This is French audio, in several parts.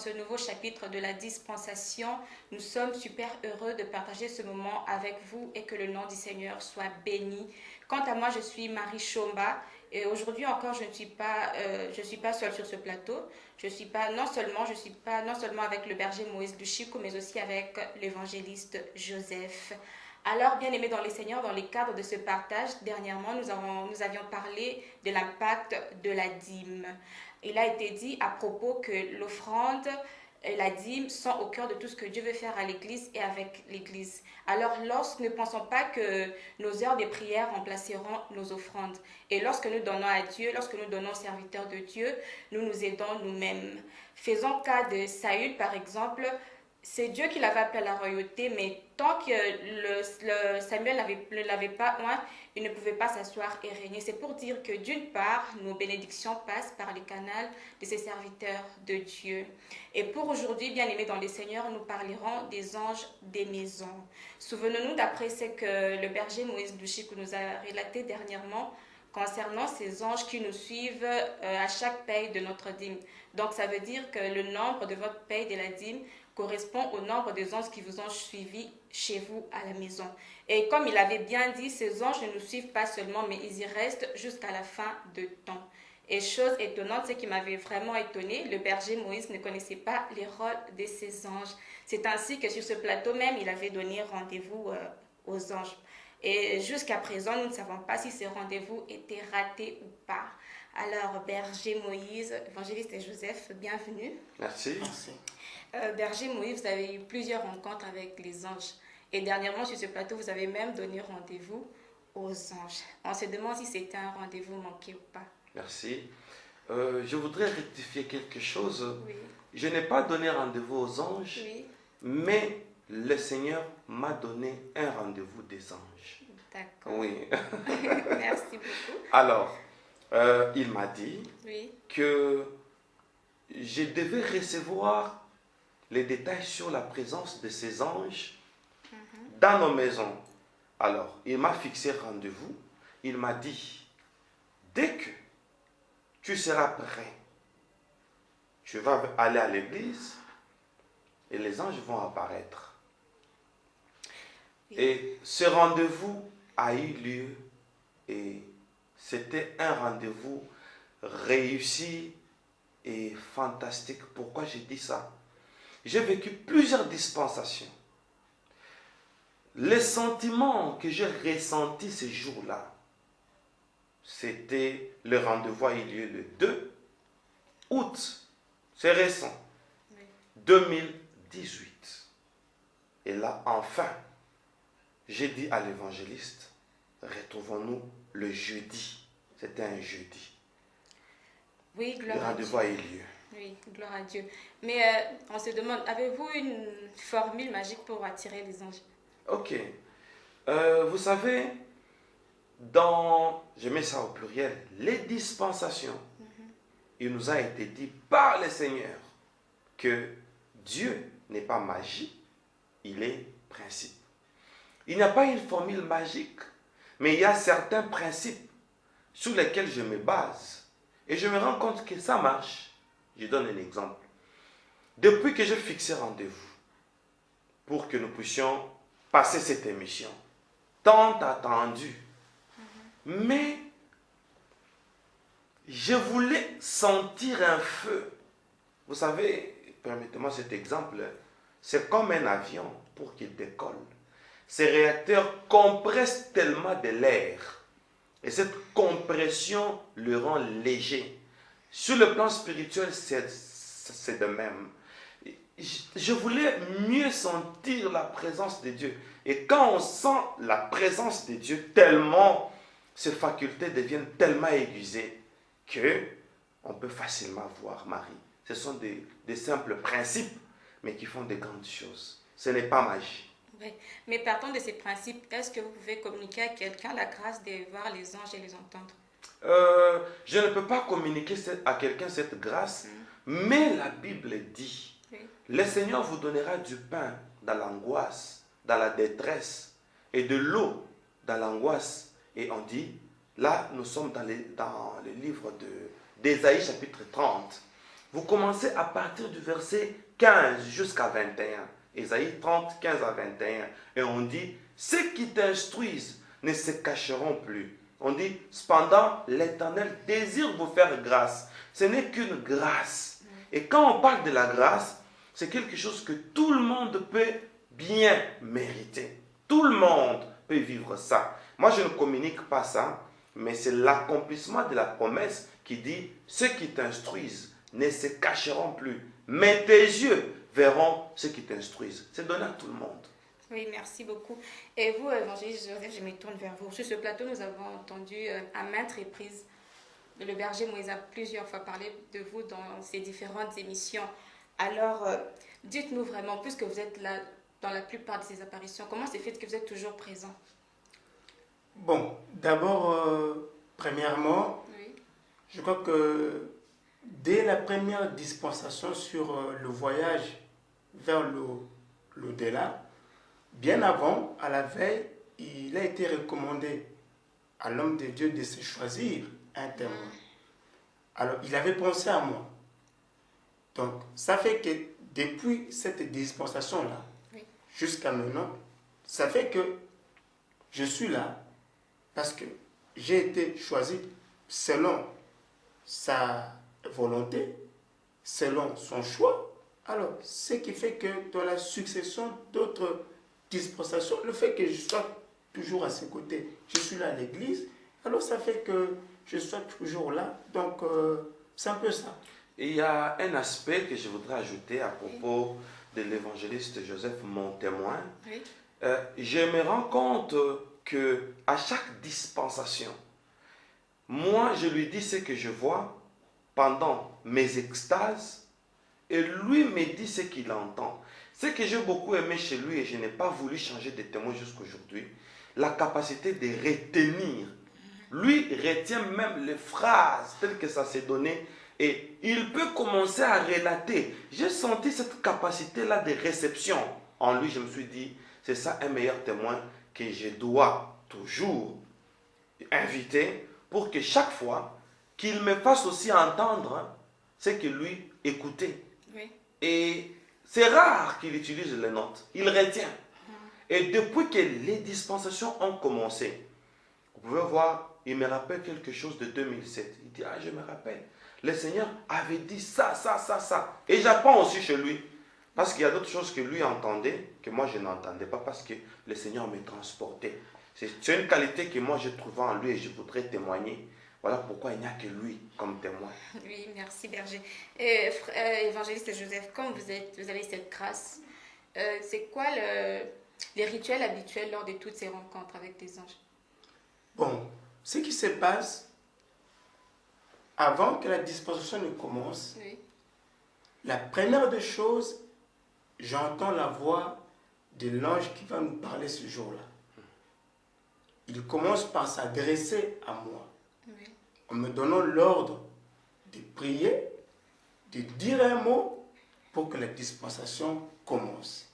ce nouveau chapitre de la dispensation. Nous sommes super heureux de partager ce moment avec vous et que le nom du Seigneur soit béni. Quant à moi, je suis Marie Chomba et aujourd'hui encore, je ne suis pas seule sur ce plateau. Je suis pas non seulement avec le berger Moïse Luchico, mais aussi avec l'évangéliste Joseph. Alors, bien aimés dans les Seigneurs, dans les cadres de ce partage, dernièrement, nous avions parlé de l'impact de la dîme. Il a été dit à propos que l'offrande et la dîme sont au cœur de tout ce que Dieu veut faire à l'Église et avec l'Église. Alors, ne pensons pas que nos heures de prière remplaceront nos offrandes. Et lorsque nous donnons à Dieu, lorsque nous donnons aux serviteurs de Dieu, nous nous aidons nous-mêmes. Faisons cas de Saül, par exemple. C'est Dieu qui l'avait appelé à la royauté, mais tant que Samuel ne l'avait pas oint, il ne pouvait pas s'asseoir et régner. C'est pour dire que d'une part, nos bénédictions passent par les canaux de ces serviteurs de Dieu. Et pour aujourd'hui, bien aimés dans les Seigneurs, nous parlerons des anges des maisons. Souvenons-nous d'après ce que le berger Moïse Luchico nous a relaté dernièrement concernant ces anges qui nous suivent à chaque paye de notre dîme. Donc ça veut dire que le nombre de votre paye de la dîme correspond au nombre des anges qui vous ont suivis chez vous à la maison. Et comme il avait bien dit, ces anges ne nous suivent pas seulement, mais ils y restent jusqu'à la fin de temps. Et chose étonnante, ce qui m'avait vraiment étonné, le berger Moïse ne connaissait pas les rôles de ces anges. C'est ainsi que sur ce plateau même, il avait donné rendez-vous aux anges. Et jusqu'à présent, nous ne savons pas si ces rendez-vous étaient ratés ou pas. Alors, berger Moïse, évangéliste et Joseph, bienvenue. Merci. Merci. Berger Moïse, vous avez eu plusieurs rencontres avec les anges. Et dernièrement, sur ce plateau, vous avez même donné rendez-vous aux anges. On se demande si c'était un rendez-vous manqué ou pas. Merci. Je voudrais rectifier quelque chose. Oui. Je n'ai pas donné rendez-vous aux anges, Oui. mais le Seigneur m'a donné un rendez-vous des anges. D'accord. Oui. Merci beaucoup. Alors, il m'a dit oui. que je devais recevoir les détails sur la présence de ces anges dans nos maisons. Alors, il m'a fixé rendez-vous. Il m'a dit, dès que tu seras prêt, tu vas aller à l'église et les anges vont apparaître. Oui. Et ce rendez-vous a eu lieu et c'était un rendez-vous réussi et fantastique. Pourquoi j'ai dit ça? J'ai vécu plusieurs dispensations. Les sentiments que j'ai ressentis ces jours-là, c'était le rendez-vous a eu lieu le 2 août, c'est récent, Oui. 2018. Et là, enfin, j'ai dit à l'évangéliste, retrouvons-nous le jeudi. C'était un jeudi. Oui, gloire Le à rendez-vous Dieu. a eu lieu. Oui, gloire à Dieu. Mais on se demande, avez-vous une formule magique pour attirer les anges? Ok. Vous savez, je mets ça au pluriel, les dispensations, il nous a été dit par le Seigneur que Dieu n'est pas magie, il est principe. Il n'y a pas une formule magique, mais il y a certains principes sur lesquels je me base. Et je me rends compte que ça marche. Je donne un exemple. Depuis que j'ai fixé rendez-vous pour que nous puissions passer cette émission, tant attendue, mais je voulais sentir un feu. Vous savez, permettez-moi cet exemple, c'est comme un avion pour qu'il décolle. Ces réacteurs compressent tellement de l'air. Et cette compression le rend léger. Sur le plan spirituel, c'est de même. Je voulais mieux sentir la présence de Dieu. Et quand on sent la présence de Dieu tellement, ces facultés deviennent tellement aiguisées que on peut facilement voir Marie. Ce sont des simples principes, mais qui font de grandes choses. Ce n'est pas magie. Oui. Mais partant de ces principes, est-ce que vous pouvez communiquer à quelqu'un la grâce de voir les anges et les entendre? Je ne peux pas communiquer à quelqu'un cette grâce, mais la Bible dit, oui. Le Seigneur vous donnera du pain dans l'angoisse, dans la détresse, et de l'eau dans l'angoisse. Et on dit, là nous sommes dans le livre d'Ésaïe chapitre 30. Vous commencez à partir du verset 15 jusqu'à 21. Ésaïe 30, 15 à 21. Et on dit, ceux qui t'instruisent ne se cacheront plus. On dit, cependant, l'Éternel désire vous faire grâce. Ce n'est qu'une grâce. Et quand on parle de la grâce, c'est quelque chose que tout le monde peut bien mériter. Tout le monde peut vivre ça. Moi, je ne communique pas ça, mais c'est l'accomplissement de la promesse qui dit, ceux qui t'instruisent ne se cacheront plus, mais tes yeux verront ceux qui t'instruisent. C'est donné à tout le monde. Oui, merci beaucoup. Et vous, évangéliste Joseph, je me tourne vers vous. Sur ce plateau, nous avons entendu à maintes reprises, le berger Moïse a plusieurs fois parlé de vous dans ses différentes émissions. Alors, dites-nous vraiment, puisque vous êtes là dans la plupart de ces apparitions, comment c'est fait que vous êtes toujours présent? Bon, d'abord, premièrement, Oui. je crois que dès la première dispensation sur le voyage vers l'au-delà, bien avant, à la veille, il a été recommandé à l'homme de Dieu de se choisir un témoin. Alors, il avait pensé à moi. Donc, ça fait que depuis cette dispensation-là, Oui. jusqu'à maintenant, ça fait que je suis là parce que j'ai été choisi selon sa volonté, selon son choix. Alors, ce qui fait que dans la succession d'autres dispensations, le fait que je sois toujours à ses côtés, je suis là à l'église, alors ça fait que je sois toujours là. Donc, c'est un peu ça. Et il y a un aspect que je voudrais ajouter à propos de l'évangéliste Joseph, mon témoin. Oui. Je me rends compte que à chaque dispensation, moi je lui dis ce que je vois pendant mes extases et lui me dit ce qu'il entend. Ce que j'ai beaucoup aimé chez lui, et je n'ai pas voulu changer de témoin jusqu'aujourd'hui, la capacité de retenir. Lui retient même les phrases telles que ça s'est donné et il peut commencer à relater. J'ai senti cette capacité-là de réception en lui. Je me suis dit, c'est ça un meilleur témoin que je dois toujours inviter pour que chaque fois qu'il me fasse aussi entendre ce que lui écoutait. Oui. Et c'est rare qu'il utilise les notes. Il retient. Et depuis que les dispensations ont commencé, vous pouvez voir, il me rappelle quelque chose de 2007. Il dit, ah, je me rappelle. Le Seigneur avait dit ça, ça, ça, ça. Et j'apprends aussi chez lui. Parce qu'il y a d'autres choses que lui entendait, que moi je n'entendais pas, parce que le Seigneur me transportait. C'est une qualité que moi j'ai trouvée en lui et je voudrais témoigner. Voilà pourquoi il n'y a que lui comme témoin. Oui, merci berger. Évangéliste Joseph, comme vous avez cette grâce, c'est quoi les rituels habituels lors de toutes ces rencontres avec des anges? Bon, ce qui se passe, avant que la dispensation ne commence, Oui. la première des choses, j'entends la voix de l'ange qui va nous parler ce jour-là. Il commence par s'adresser à moi, Oui. en me donnant l'ordre de prier, de dire un mot pour que la dispensation commence.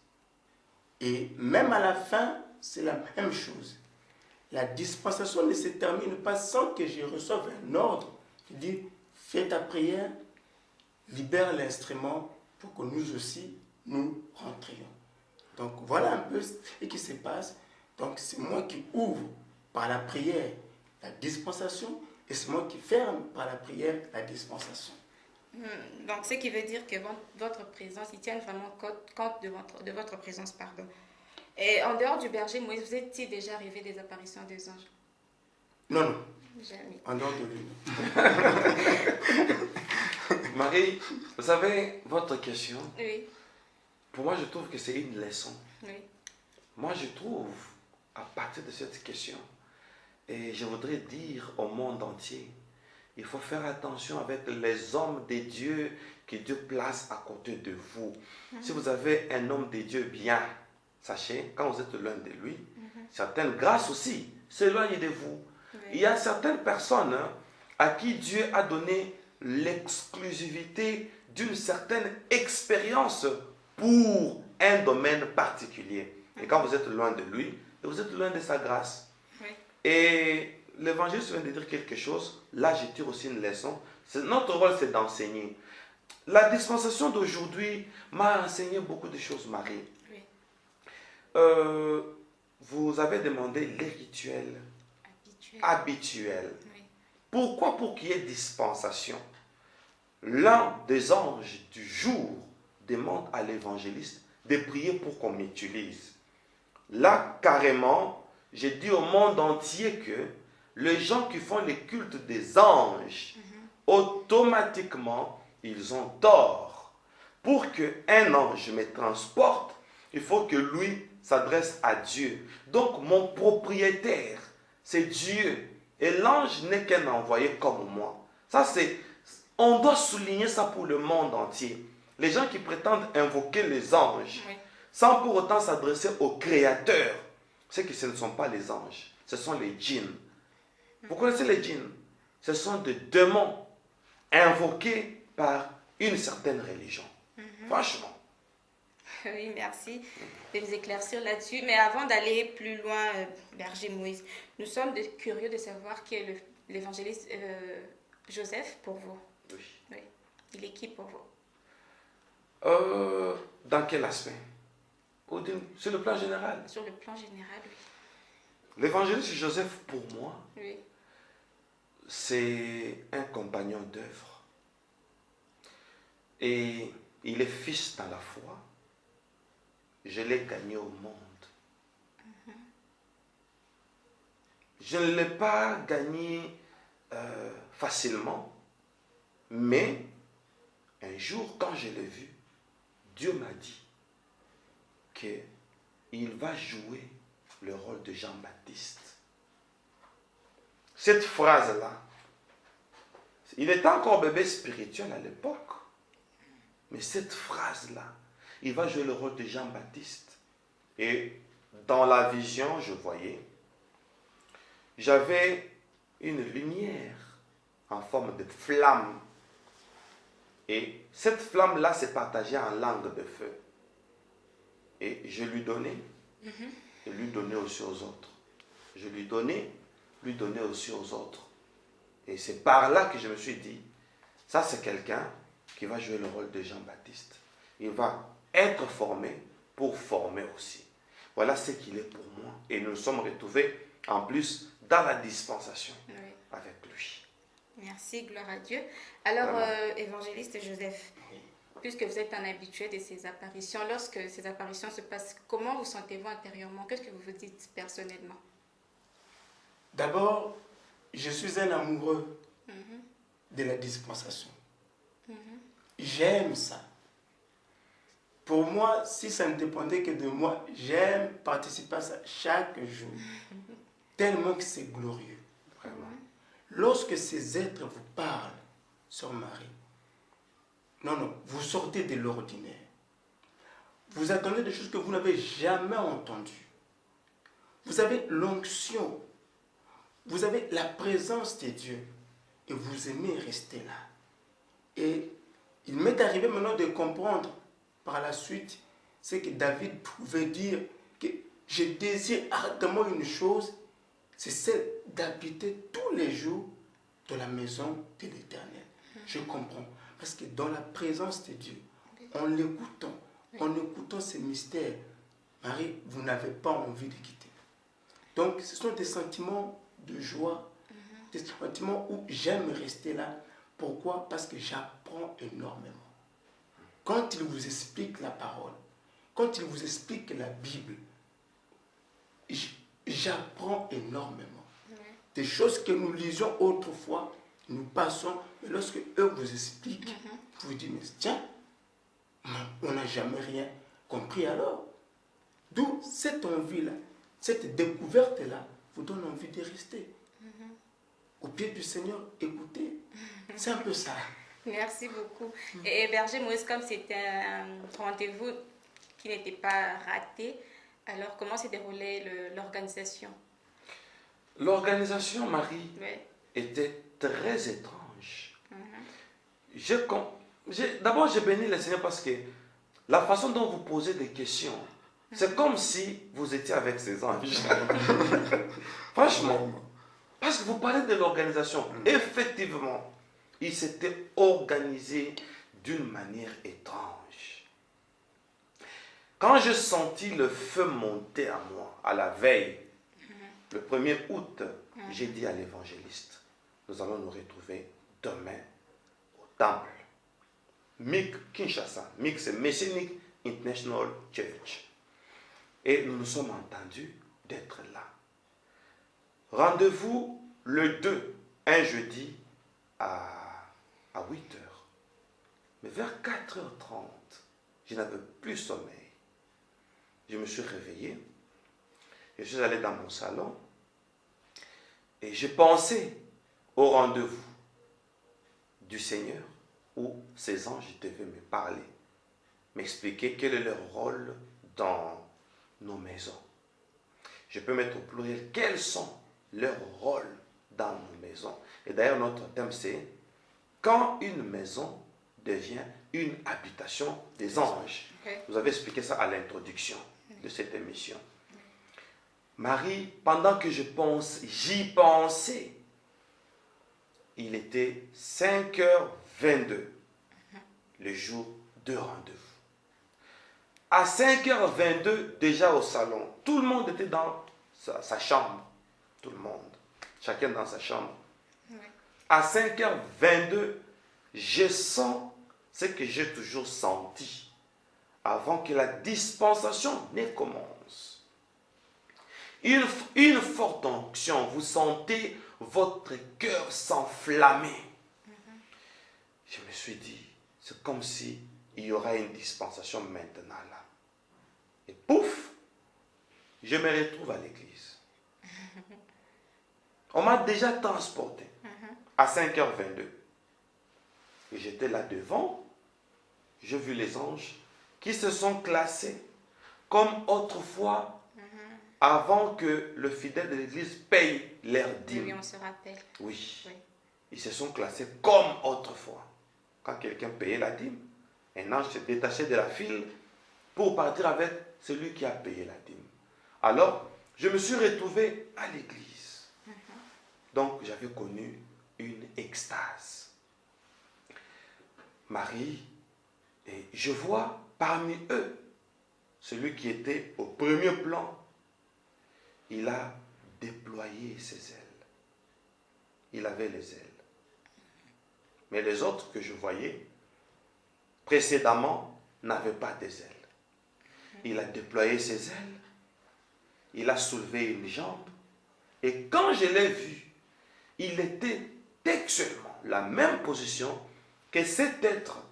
Et même à la fin, c'est la même chose. La dispensation ne se termine pas sans que je reçoive un ordre qui dit « Fais ta prière, libère l'instrument pour que nous aussi, nous rentrions. » Donc voilà un peu ce qui se passe. Donc c'est moi qui ouvre par la prière la dispensation et c'est moi qui ferme par la prière la dispensation. Donc, ce qui veut dire que votre présence, ils tiennent vraiment compte de votre présence, pardon. Et en dehors du berger Moïse, vous êtes-il déjà arrivé des apparitions des anges? Non, non. Jamais. En dehors de lui. Marie, vous savez, votre question, Oui, pour moi je trouve que c'est une leçon. oui, Moi je trouve, à partir de cette question, et je voudrais dire au monde entier, il faut faire attention avec les hommes de Dieu que Dieu place à côté de vous. Si vous avez un homme de Dieu bien, sachez, quand vous êtes loin de lui, certaines grâces aussi s'éloignent de vous. oui. Il y a certaines personnes à qui Dieu a donné l'exclusivité d'une certaine expérience pour un domaine particulier. Et quand vous êtes loin de lui, vous êtes loin de sa grâce. Oui. Et l'évangile vient de dire quelque chose. Là, je tire aussi une leçon. Notre rôle, c'est d'enseigner. la dispensation d'aujourd'hui m'a enseigné beaucoup de choses, Marie. Oui. Vous avez demandé les rituels habituels. Oui. Pourquoi? Pour qu'il y ait dispensation. L'un des anges du jour demande à l'évangéliste de prier pour qu'on m'utilise. Là, carrément, j'ai dit au monde entier que les gens qui font les cultes des anges, automatiquement, ils ont tort. Pour qu'un ange me transporte, il faut que lui s'adresse à Dieu. Donc, mon propriétaire, c'est Dieu. Et l'ange n'est qu'un envoyé comme moi. Ça, on doit souligner ça pour le monde entier. Les gens qui prétendent invoquer les anges, Oui. sans pour autant s'adresser au Créateur, c'est que ce ne sont pas les anges, ce sont les djinns. Vous connaissez les djinns? Ce sont des démons invoqués par une certaine religion. Franchement. Oui, merci de nous éclaircir là-dessus. Mais avant d'aller plus loin, Berger Moïse, nous sommes curieux de savoir qui est l'évangéliste Joseph pour vous. Oui. Oui. Il est qui pour vous? Dans quel aspect? Sur le plan général. Sur le plan général, oui. L'évangéliste Joseph, pour moi, Oui. c'est un compagnon d'œuvre. Et il est fils dans la foi. Je l'ai gagné au monde. Je ne l'ai pas gagné facilement, mais un jour, quand je l'ai vu, Dieu m'a dit qu'il va jouer le rôle de Jean-Baptiste. Cette phrase-là, il était encore bébé spirituel à l'époque, mais cette phrase-là, il va jouer le rôle de Jean-Baptiste. Et dans la vision, je voyais, j'avais une lumière en forme de flamme. Et cette flamme-là s'est partagée en langue de feu. Et je lui donnais, et lui donnais aussi aux autres. Je lui donnais aussi aux autres. Et c'est par là que je me suis dit, ça c'est quelqu'un qui va jouer le rôle de Jean-Baptiste. Il va être formé pour former aussi. Voilà ce qu'il est pour moi. Et nous nous sommes retrouvés en plus dans la dispensation avec lui. Merci, gloire à Dieu. Alors, évangéliste Joseph, puisque vous êtes un habitué de ces apparitions, lorsque ces apparitions se passent, comment vous sentez-vous intérieurement? Qu'est-ce que vous vous dites personnellement? D'abord, je suis un amoureux de la dispensation. J'aime ça. Pour moi, si ça ne dépendait que de moi, j'aime participer à ça chaque jour. Tellement que c'est glorieux. Vraiment. Lorsque ces êtres vous parlent, Sœur Marie, non, vous sortez de l'ordinaire. Vous attendez des choses que vous n'avez jamais entendues. Vous avez l'onction. Vous avez la présence de Dieu. Et vous aimez rester là. Et il m'est arrivé maintenant de comprendre par la suite ce que David pouvait dire, que je désire ardemment une chose, c'est celle d'habiter tous les jours dans la maison de l'Éternel. Je comprends. Parce que dans la présence de Dieu, en écoutant ces mystères, Marie, vous n'avez pas envie de quitter. Donc, ce sont des sentiments de joie, des sentiments où j'aime rester là. Pourquoi? Parce que j'apprends énormément. Quand il vous explique la parole, quand il vous explique la Bible, j'apprends énormément. Des choses que nous lisions autrefois, nous passons, mais lorsque eux vous expliquent, vous vous dites, mais tiens, on n'a jamais rien compris alors. D'où cette envie-là, cette découverte-là, vous donne envie de rester. Au pied du Seigneur, écoutez. C'est un peu ça. Merci beaucoup. Et Berger Moïse, comme c'était un rendez-vous qui n'était pas raté, alors comment s'est déroulée l'organisation? L'organisation, Marie, était très étrange. D'abord, j'ai béni le Seigneur parce que la façon dont vous posez des questions, c'est comme si vous étiez avec ces anges. Franchement. Parce que vous parlez de l'organisation. Effectivement, il s'était organisé d'une manière étrange. Quand je sentis le feu monter à moi, à la veille, le 1er août, j'ai dit à l'évangéliste, nous allons nous retrouver demain au temple. MIC Kinshasa. MIC, c'est Messianic International Church. Et nous nous sommes entendus d'être là. Rendez-vous le 2, un jeudi à 8 heures. Mais vers 4h30, je n'avais plus sommeil. Je me suis réveillé. Je suis allé dans mon salon. Et j'ai pensé au rendez-vous du Seigneur où ces anges devaient me parler, m'expliquer quel est leur rôle dans nos maisons. Je peux mettre au pluriel, quels sont leurs rôles dans nos maisons. Et d'ailleurs, notre thème, c'est quand une maison devient une habitation des anges. Vous avez expliqué ça à l'introduction de cette émission. Marie, pendant que j'y pensais, il était 5h22, le jour de rendez-vous. À 5h22, déjà au salon, tout le monde était dans sa chambre. Tout le monde. Chacun dans sa chambre. Oui. À 5h22, je sens ce que j'ai toujours senti avant que la dispensation ne commence. Une forte onction, vous sentez votre cœur s'enflammer. Je me suis dit, c'est comme si il y aura une dispensation maintenant là. Et pouf, je me retrouve à l'église. On m'a déjà transporté à 5h22. Et j'étais là devant, j'ai vu les anges qui se sont classés comme autrefois avant que le fidèle de l'église paye leur dîme. Oui, on se rappelle. Oui. Ils se sont classés comme autrefois. Quand quelqu'un payait la dîme, un ange se détachait de la file pour partir avec celui qui a payé la dîme. Alors, je me suis retrouvé à l'église. Donc, j'avais connu une extase. Marie, et je vois parmi eux celui qui était au premier plan. Il a déployé ses ailes. Il avait les ailes. Mais les autres que je voyais précédemment n'avaient pas des ailes. Il a déployé ses ailes. Il a soulevé une jambe. Et quand je l'ai vu, il était textuellement la même position que cet être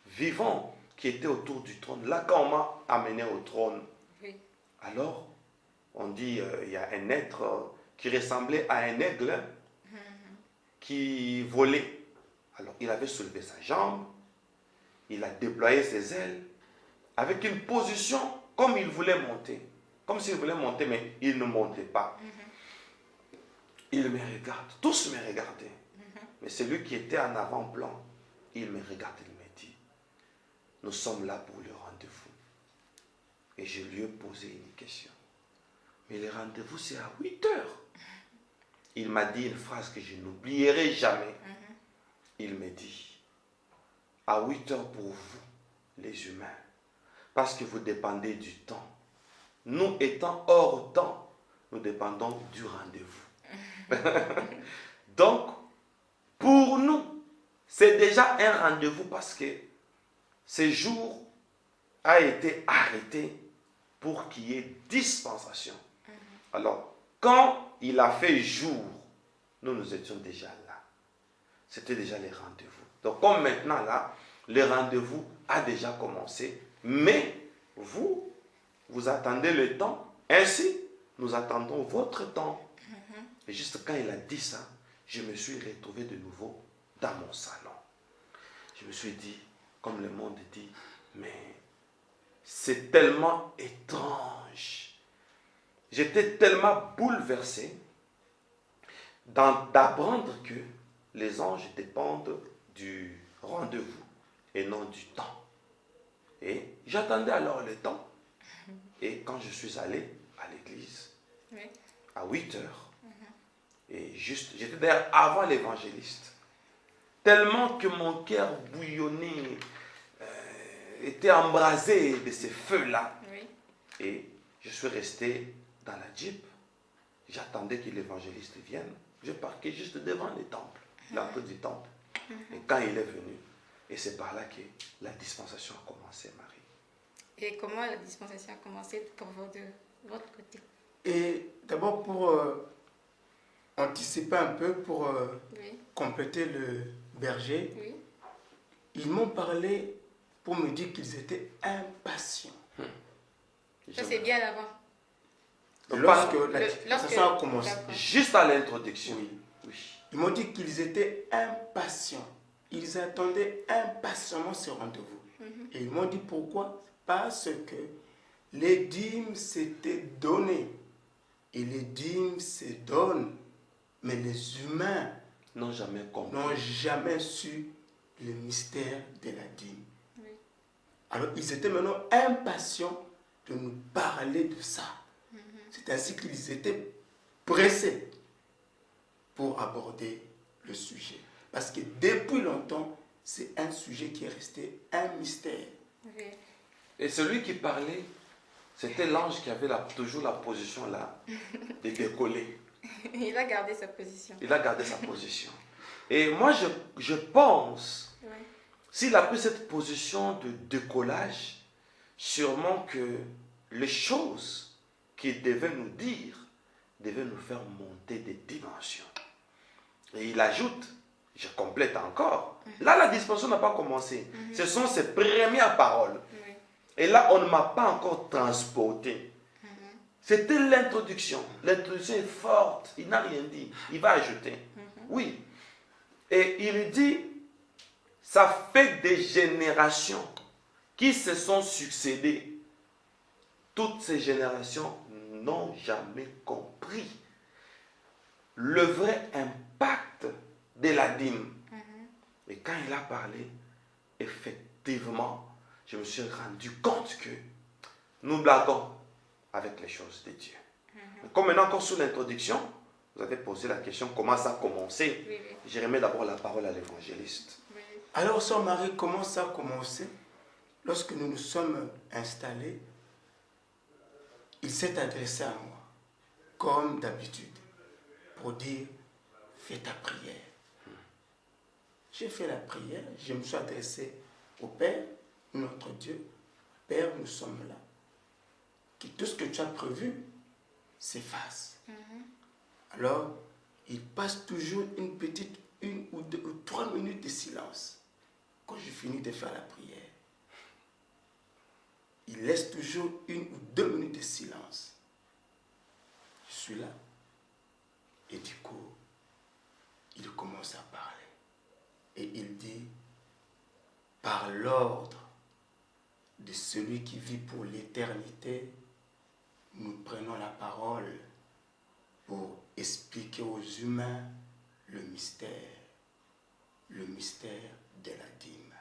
vivant qui était autour du trône. Là, quand on m'a amené au trône, oui. Alors, on dit, il y a un être qui ressemblait à un aigle qui volait. Alors, il avait soulevé sa jambe, il a déployé ses ailes, avec une position comme il voulait monter. Comme s'il voulait monter, mais il ne montait pas. Il me regarde, tous me regardaient. Mais celui qui était en avant-plan, il me regarde, il me dit, nous sommes là pour le rendez-vous. Et je lui ai posé une question. Mais le rendez-vous, c'est à 8 heures. Il m'a dit une phrase que je n'oublierai jamais. Il me dit, à 8 heures pour vous, les humains, parce que vous dépendez du temps. Nous étant hors temps, nous dépendons du rendez-vous. Donc, pour nous, c'est déjà un rendez-vous parce que ce jour a été arrêté pour qu'il y ait dispensation. Alors, quand il a fait jour, nous étions déjà là. C'était déjà les rendez-vous. Donc, comme maintenant là, le rendez-vous a déjà commencé, mais vous attendez le temps, ainsi, nous attendons votre temps. Et juste quand il a dit ça, je me suis retrouvé de nouveau dans mon salon. Je me suis dit, comme le monde dit, mais c'est tellement étrange. J'étais tellement bouleversé d'apprendre que les anges dépendent du rendez-vous et non du temps. Et j'attendais alors le temps. Et quand je suis allé à l'église, à 8 heures, et juste, j'étais d'ailleurs avant l'évangéliste. tellement que mon cœur bouillonnait, était embrasé de ces feux-là. Oui. Et je suis resté dans la Jeep. J'attendais que l'évangéliste vienne. Je parquais juste devant le temple, l'entrée du temple. Et quand il est venu, et c'est par là que la dispensation a commencé, Marie. Et comment la dispensation a commencé pour votre côté? Et d'abord, pour anticiper un peu, pour Oui. compléter le berger, Oui. ils m'ont parlé pour me dire qu'ils étaient impatients. Ça, c'est bien avant. Lorsque la lorsque- dispensation a commencé, D'accord. Juste à l'introduction. Oui. Oui. ils m'ont dit qu'ils étaient impatients. Ils attendaient impatiemment ce rendez-vous. Et ils m'ont dit pourquoi? Parce que les dîmes s'étaient données. Et les dîmes se donnent. Mais les humains N'ont jamais compris. n'ont jamais su le mystère de la dîme. Oui. Alors ils étaient maintenant impatients de nous parler de ça. C'est ainsi qu'ils étaient pressés pour aborder le sujet. Parce que depuis longtemps, c'est un sujet qui est resté un mystère. Oui. Et celui qui parlait, c'était l'ange qui avait toujours la position là, de décoller. Il a gardé sa position. Il a gardé sa position. Et moi, je pense, Oui. s'il a pris cette position de décollage, sûrement que les choses qu'il devait nous dire devaient nous faire monter des dimensions. Et il ajoute, je complète encore, là la dispensation n'a pas commencé. Ce sont ses premières paroles. Oui. Et là, on ne m'a pas encore transporté. C'était l'introduction. L'introduction est forte. Il n'a rien dit. Il va ajouter. Oui. Et il dit, ça fait des générations qui se sont succédées. Toutes ces générations n'ont jamais compris le vrai impact de la dîme. Et quand il a parlé, effectivement, je me suis rendu compte que nous blaguons avec les choses de Dieu. Comme maintenant, encore sous l'introduction, vous avez posé la question comment ça a commencé. Oui, oui. Je remets d'abord la parole à l'évangéliste. Oui. Alors, sœur Marie, comment ça a commencé? Lorsque nous nous sommes installés, il s'est adressé à moi, comme d'habitude, pour dire, fais ta prière. J'ai fait la prière, je me suis adressé au Père, notre Dieu. Père, nous sommes là. Que tout ce que tu as prévu s'efface. Alors, il passe toujours une petite 1 ou 2 ou 3 minutes de silence quand je finis de faire la prière. Il laisse toujours 1 ou 2 minutes de silence. Je suis là. Et du coup, il commence à parler. Et il dit, par l'ordre de celui qui vit pour l'éternité, nous prenons la parole pour expliquer aux humains le mystère de la dîme.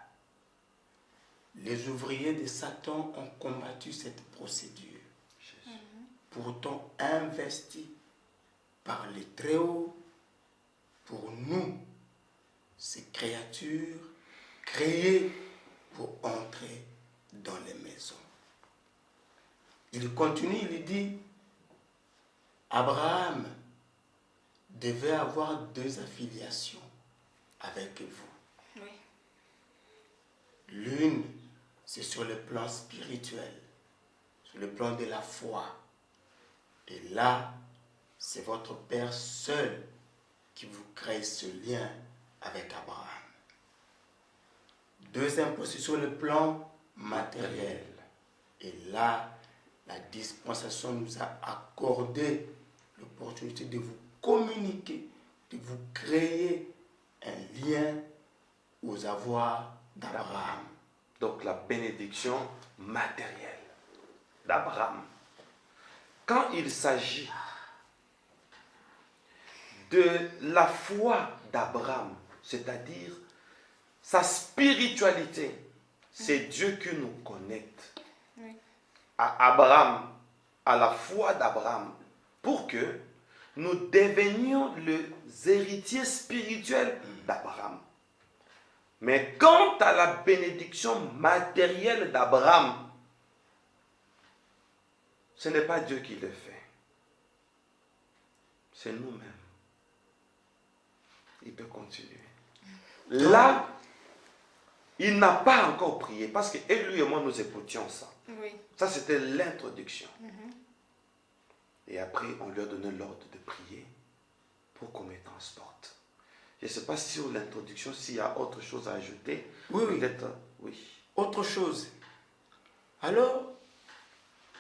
Les ouvriers de Satan ont combattu cette procédure, pourtant investis par les Très-Hauts pour nous, ces créatures créées pour entrer dans les maisons. Il continue, il dit, Abraham devait avoir 2 affiliations avec vous. Oui. L'une, c'est sur le plan spirituel, sur le plan de la foi. Et là, c'est votre Père seul qui vous crée ce lien avec Abraham. Deuxième point, c'est sur le plan matériel. Et là, la dispensation nous a accordé l'opportunité de vous communiquer, de vous créer un lien aux avoirs d'Abraham. Donc la bénédiction matérielle d'Abraham. Quand il s'agit de la foi d'Abraham, c'est-à-dire sa spiritualité, c'est Dieu qui nous connecte Oui. à Abraham, à la foi d'Abraham, pour que nous devenions les héritiers spirituels d'Abraham. Mais quant à la bénédiction matérielle d'Abraham, ce n'est pas Dieu qui le fait. C'est nous-mêmes. Il peut continuer. Là, il n'a pas encore prié parce que lui et moi, nous écoutions ça. Oui. Ça, c'était l'introduction. Et après, on lui a donné l'ordre de prier pour qu'on me transporte. Je ne sais pas si sur l'introduction, s'il y a autre chose à ajouter. Oui, oui. Peut-être, oui. Autre chose. Alors,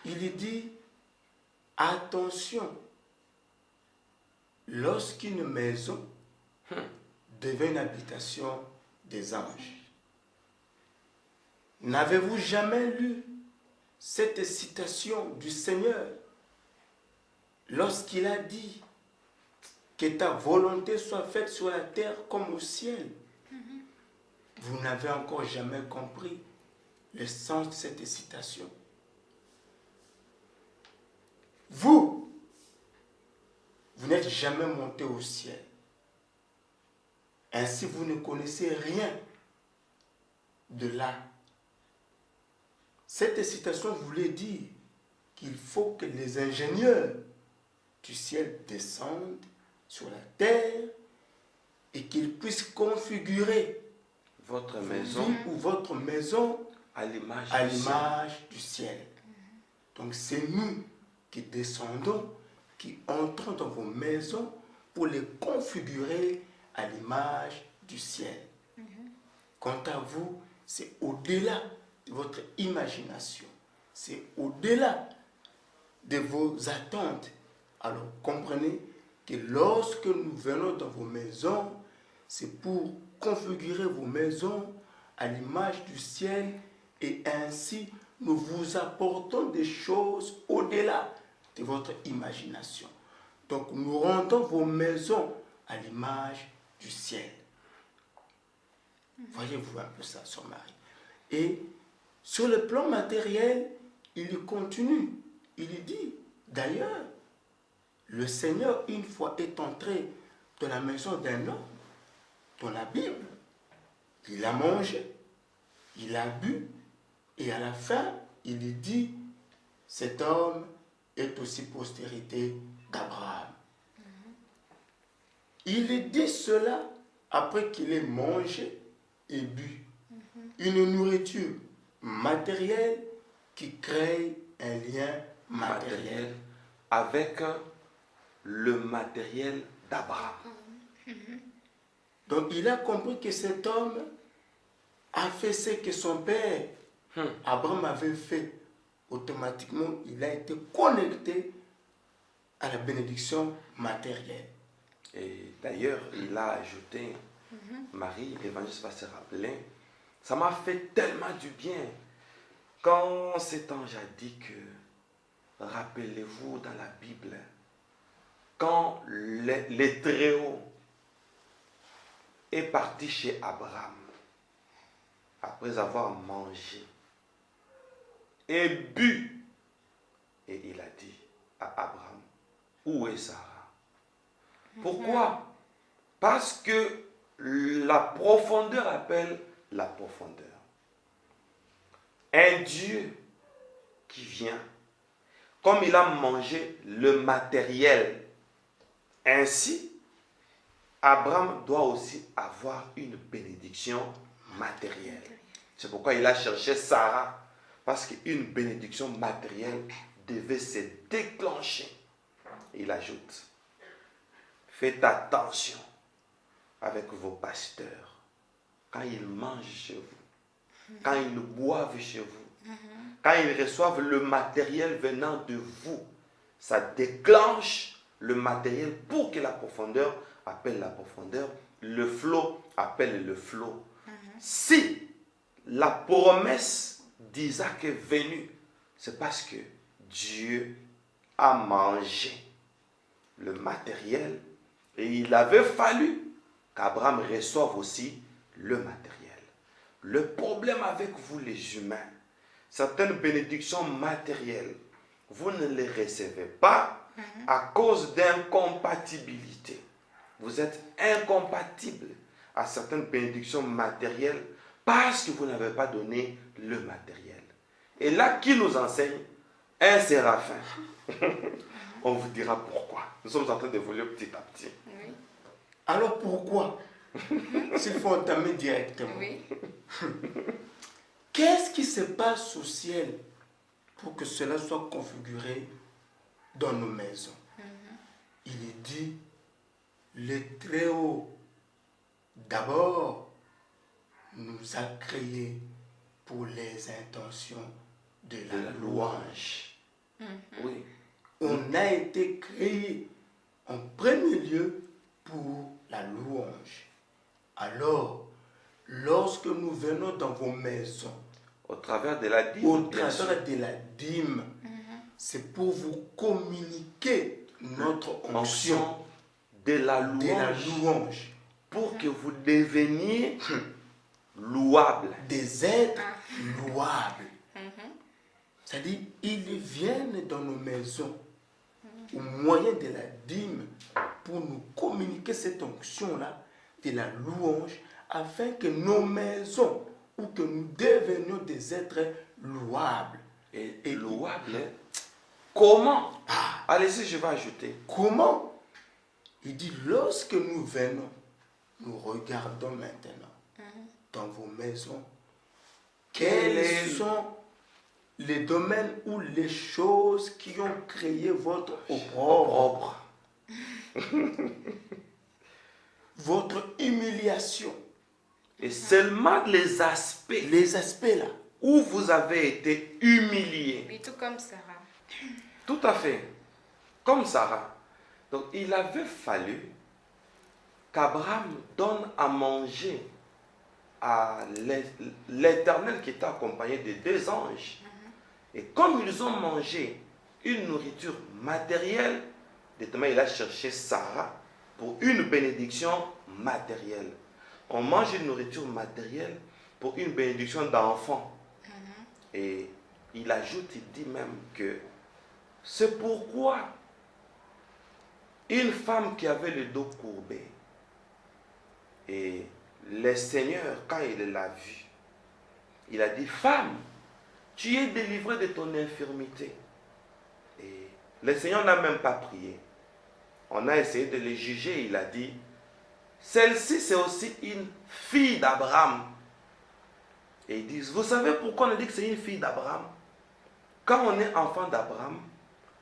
il est dit, attention, lorsqu'une maison devient une habitation des anges, n'avez-vous jamais lu cette citation du Seigneur lorsqu'il a dit que ta volonté soit faite sur la terre comme au ciel? Vous n'avez encore jamais compris le sens de cette citation. Vous n'êtes jamais monté au ciel. Ainsi, vous ne connaissez rien de là. Cette citation voulait dire qu'il faut que les ingénieurs du ciel descendent sur la terre et qu'ils puissent configurer Votre maison ou votre maison à l'image du ciel. Donc c'est nous qui descendons, qui entrons dans vos maisons pour les configurer à l'image du ciel. Quant à vous, c'est au-delà de votre imagination. C'est au-delà de vos attentes. Alors comprenez que lorsque nous venons dans vos maisons, c'est pour configurer vos maisons à l'image du ciel et ainsi nous vous apportons des choses au-delà de votre imagination. Donc nous rendons vos maisons à l'image du ciel. Voyez-vous un peu ça, Sœur Marie. Et sur le plan matériel, il continue. Il dit, d'ailleurs, le Seigneur, une fois est entré dans la maison d'un homme, dans la Bible, il a mangé, il a bu, et à la fin, il est dit, cet homme est aussi postérité d'Abraham. Il est dit cela après qu'il ait mangé et bu. Une nourriture matérielle qui crée un lien matériel avec le matériel d'Abraham. Donc il a compris que cet homme a fait ce que son père Abraham avait fait. Automatiquement, il a été connecté à la bénédiction matérielle. Et d'ailleurs, il a ajouté, Marie, l'évangile va se rappeler, ça m'a fait tellement du bien quand cet ange a dit que, rappelez-vous dans la Bible, quand les Très-Hauts est parti chez Abraham, après avoir mangé et bu, et il a dit à Abraham, où est Sarah? Pourquoi? Parce que la profondeur appelle la profondeur. Un Dieu qui vient, comme il a mangé le matériel, ainsi, Abraham doit aussi avoir une bénédiction matérielle. C'est pourquoi il a cherché Sarah, parce qu'une bénédiction matérielle devait se déclencher. Il ajoute, faites attention avec vos pasteurs quand ils mangent chez vous, quand ils boivent chez vous, quand ils reçoivent le matériel venant de vous. Ça déclenche le matériel pour que la profondeur appelle la profondeur, le flot appelle le flot. Si la promesse d'Isaac est venue, c'est parce que Dieu a mangé le matériel et il avait fallu qu'Abraham reçoive aussi le matériel. Le problème avec vous les humains, certaines bénédictions matérielles, vous ne les recevez pas à cause d'incompatibilité. Vous êtes incompatible à certaines bénédictions matérielles parce que vous n'avez pas donné le matériel. Et là, qui nous enseigne? Un séraphin. On vous dira pourquoi. Nous sommes en train d'évoluer petit à petit. Oui. Alors pourquoi? S'il faut entamer directement. Oui. Qu'est-ce qui se passe au ciel pour que cela soit configuré dans nos maisons? Il est dit, le Très-Haut, d'abord, nous a créés pour les intentions de la louange. Oui. On a été créés en premier lieu pour la louange. Alors, lorsque nous venons dans vos maisons, Au travers de la dîme, au bien sûr. travers de la dîme, c'est pour vous communiquer notre onction Onction de la de la louange. louange, Pour que vous deveniez louables. des êtres louables. C'est-à-dire, ils viennent dans nos maisons au moyen de la dîme pour nous communiquer cette onction-là de la louange afin que nos maisons ou que nous devenions des êtres louables. Et louables, hein? Comment? Allez-y, je vais ajouter. Comment? Il dit, lorsque nous venons, nous regardons maintenant dans vos maisons, quels sont les domaines ou les choses qui ont créé votre opprobre, votre humiliation. Et seulement les aspects Les aspects là. où vous avez été humiliés. Oui, tout comme Sarah. Tout à fait. Comme Sarah. Donc il avait fallu qu'Abraham donne à manger à l'Éternel qui était accompagné de 2 anges. Et comme ils ont mangé une nourriture matérielle, directement il a cherché Sarah pour une bénédiction matérielle. On mange une nourriture matérielle pour une bénédiction d'enfant. Et il ajoute, il dit même que c'est pourquoi une femme qui avait le dos courbé, et le Seigneur, quand il l'a vue, il a dit, femme, tu es délivrée de ton infirmité. Et le Seigneur n'a même pas prié. On a essayé de le juger, il a dit, celle-ci c'est aussi une fille d'Abraham. Et ils disent, vous savez pourquoi on dit que c'est une fille d'Abraham? Quand on est enfant d'Abraham,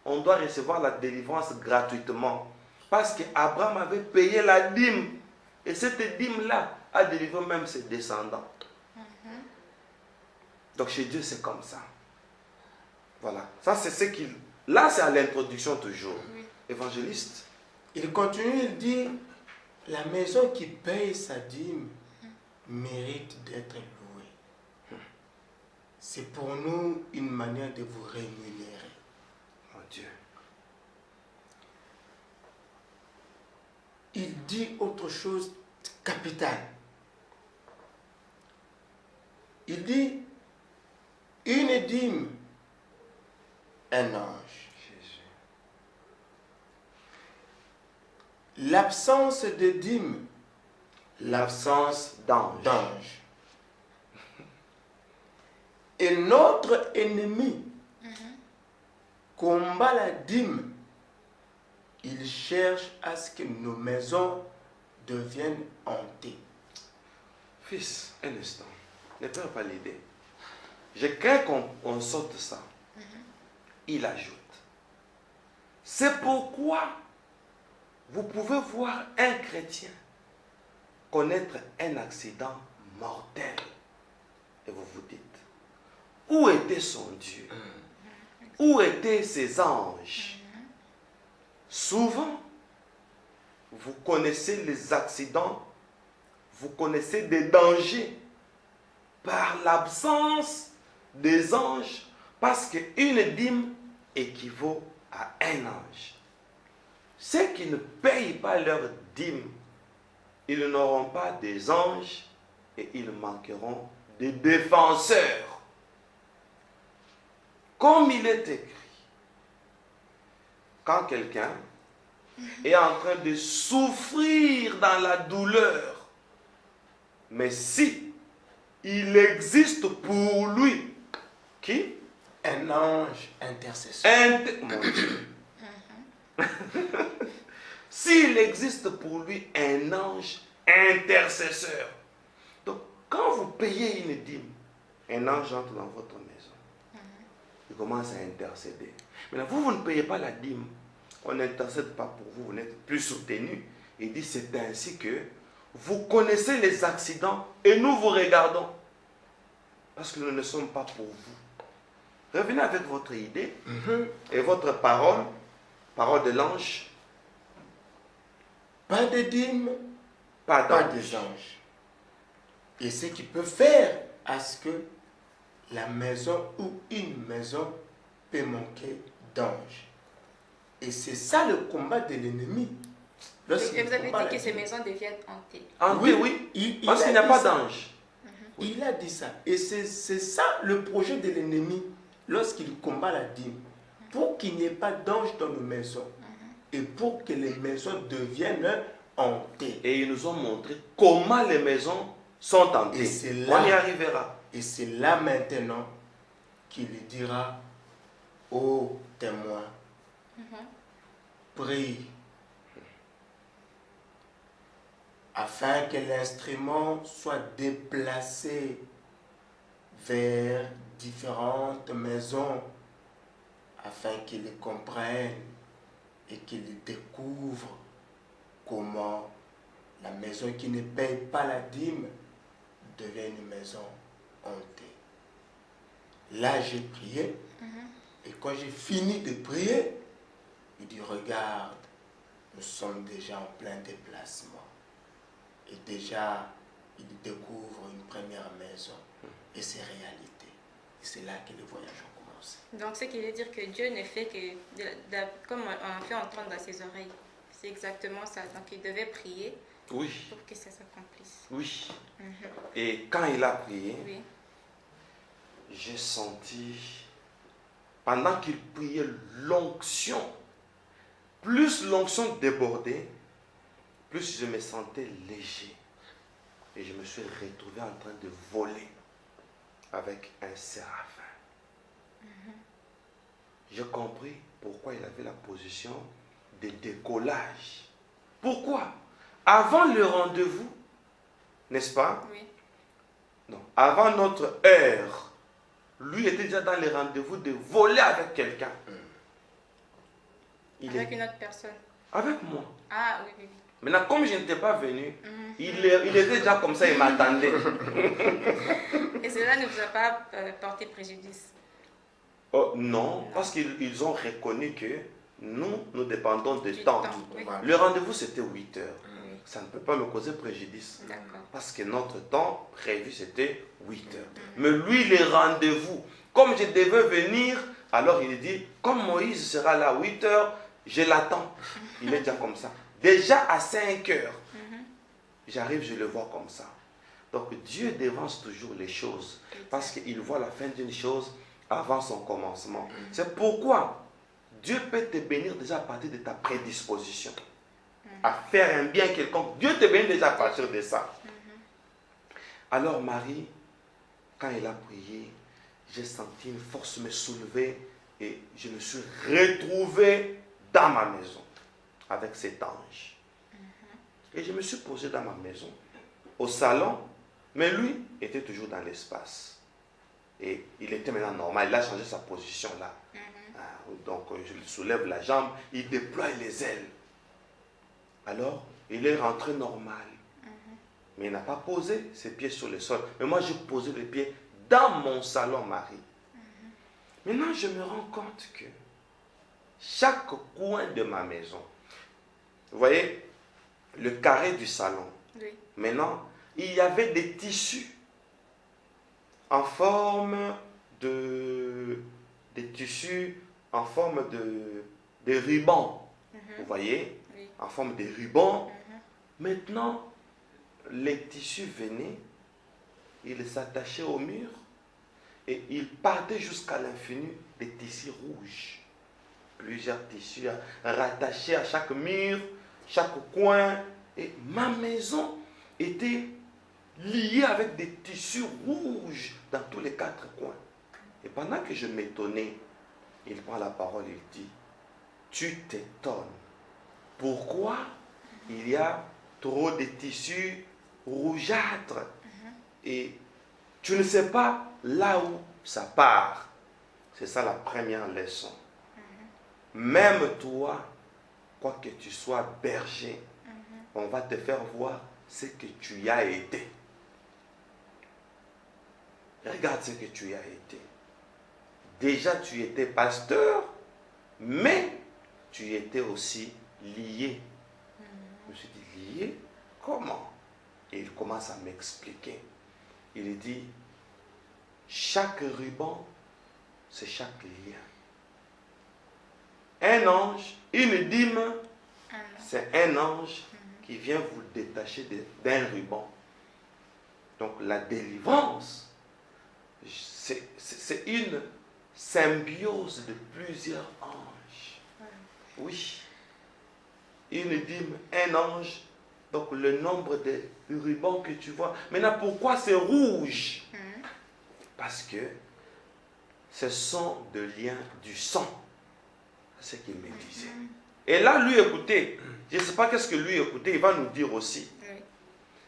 on doit recevoir la délivrance gratuitement. Parce qu'Abraham avait payé la dîme. Et cette dîme-là a délivré même ses descendants. Donc chez Dieu, c'est comme ça. Voilà. Ça, c'est ce qu'il... Là, c'est à l'introduction toujours. Oui. Évangéliste. Il continue, il dit, la maison qui paye sa dîme mérite d'être louée. C'est pour nous une manière de vous rémunérer. Mon Dieu. Il dit autre chose de capital. Il dit, une dîme, un ange. Jésus. L'absence de dîme, L'absence d'ange. d'ange. Et notre ennemi combat la dîme. Il cherche à ce que nos maisons deviennent hantées. Fils, un instant. Ne perds pas l'idée. Je crains qu'on saute ça. Il ajoute. C'est pourquoi vous pouvez voir un chrétien connaître un accident mortel. Et vous vous dites, où était son Dieu? Où étaient ses anges? Souvent, vous connaissez les accidents, vous connaissez des dangers par l'absence des anges, parce qu'une dîme équivaut à un ange. Ceux qui ne payent pas leur dîme, ils n'auront pas des anges et ils manqueront des défenseurs. Comme il est écrit, quand quelqu'un est en train de souffrir dans la douleur, Mais si il existe pour lui, qui? Un ange intercesseur. Mon Dieu. S'il existe pour lui un ange intercesseur. Donc, quand vous payez une dîme, un ange entre dans votre maison. Il commence à intercéder. Maintenant, vous ne payez pas la dîme. On n'intercède pas pour vous, vous n'êtes plus soutenu. Il dit, c'est ainsi que vous connaissez les accidents et nous vous regardons. Parce que nous ne sommes pas pour vous. Revenez avec votre idée et votre parole, parole de l'ange. Pas de dîme, Pas pas d'ange. des anges. Et ce qui peut faire à ce que la maison ou une maison peut manquer d'anges. Et c'est ça le combat de l'ennemi. Et vous avez dit que ces maisons deviennent hantées. Hanté, oui. Parce qu'il n'y a pas d'ange. Il a dit ça. Et c'est ça le projet de l'ennemi lorsqu'il combat la dîme. Pour qu'il n'y ait pas d'ange dans nos maisons. Et pour que les maisons deviennent hantées. Et ils nous ont montré comment les maisons sont hantées. Et c'est là, on y arrivera. Et c'est là maintenant qu'il dira ô témoins, prie afin que l'instrument soit déplacé vers différentes maisons afin qu'ils comprennent et qu'ils découvrent comment la maison qui ne paye pas la dîme devient une maison hantée. Là, j'ai prié et quand j'ai fini de prier, il dit, regarde, nous sommes déjà en plein déplacement. Et déjà, il découvre une première maison et ses réalités. Et c'est là que le voyage a commencé. Donc, ce qui veut dire que Dieu ne fait que, comme on fait entendre dans ses oreilles. C'est exactement ça. Donc, il devait prier Oui. pour que ça s'accomplisse. Oui. Et quand il a prié, Oui. j'ai senti, pendant qu'il priait, l'onction. Plus l'onction débordait, plus je me sentais léger. Et je me suis retrouvé en train de voler avec un séraphin. J'ai compris pourquoi il avait la position de décollage. Pourquoi? Avant le rendez-vous, n'est-ce pas? Oui. Non. Avant notre heure, lui était déjà dans les rendez-vous de voler avec quelqu'un. Avec une autre personne. Avec moi. Ah, oui, oui, oui. Maintenant, comme je n'étais pas venu, il était déjà comme ça, il m'attendait. Et cela ne vous a pas porté préjudice? Oh, non, parce qu'ils ont reconnu que nous dépendons de Du temps. oui. Le rendez-vous, c'était 8 heures. Oui. Ça ne peut pas me causer préjudice. D'accord. Parce que notre temps prévu, c'était 8 heures. Mais lui, les rendez-vous, comme je devais venir, alors il dit, comme Moïse sera là à 8 heures, je l'attends. Il est déjà comme ça. Déjà à 5 heures, j'arrive, je le vois comme ça. Donc Dieu dévance toujours les choses. Parce qu'il voit la fin d'une chose avant son commencement. C'est pourquoi Dieu peut te bénir déjà à partir de ta prédisposition. À faire un bien quelconque. Dieu te bénit déjà à partir de ça. Alors Marie, quand elle a prié, j'ai senti une force me soulever et je me suis retrouvé dans ma maison avec cet ange. Et je me suis posé dans ma maison, au salon, mais lui était toujours dans l'espace. Et il était maintenant normal, il a changé sa position là. Donc je lui soulève la jambe, il déploie les ailes. Alors, il est rentré normal. Mais il n'a pas posé ses pieds sur le sol. Mais moi, j'ai posé les pieds dans mon salon, Marie. Maintenant, je me rends compte que chaque coin de ma maison, vous voyez, le carré du salon, Oui. maintenant, il y avait des tissus en forme des tissus en forme de ruban. Vous voyez, Oui. en forme de ruban. Maintenant, les tissus venaient, ils s'attachaient au mur et ils partaient jusqu'à l'infini des tissus rouges. Plusieurs tissus rattachés à chaque mur, chaque coin. Et ma maison était liés avec des tissus rouges dans tous les quatre coins. Et pendant que je m'étonnais, il prend la parole et il dit, tu t'étonnes. Pourquoi il y a trop de tissus rougeâtres et tu ne sais pas là où ça part. C'est ça la première leçon. Même toi, quoi que tu sois berger, on va te faire voir ce que tu y as été. Regarde ce que tu y as été. Déjà, tu étais pasteur, mais tu étais aussi lié. Je me suis dit, lié? Comment? Et il commence à m'expliquer. Il dit, chaque ruban, c'est chaque lien. Un ange, une dîme, c'est un ange qui vient vous détacher d'un ruban. Donc la délivrance, c'est une symbiose de plusieurs anges. Oui. Une dîme, un ange. Donc le nombre de rubans que tu vois. Maintenant, pourquoi c'est rouge? Parce que ce sont des liens du sang. C'est ce qu'il me disait. Et là, lui, écoutez, je ne sais pas qu'est-ce que lui écoutez, il va nous dire aussi.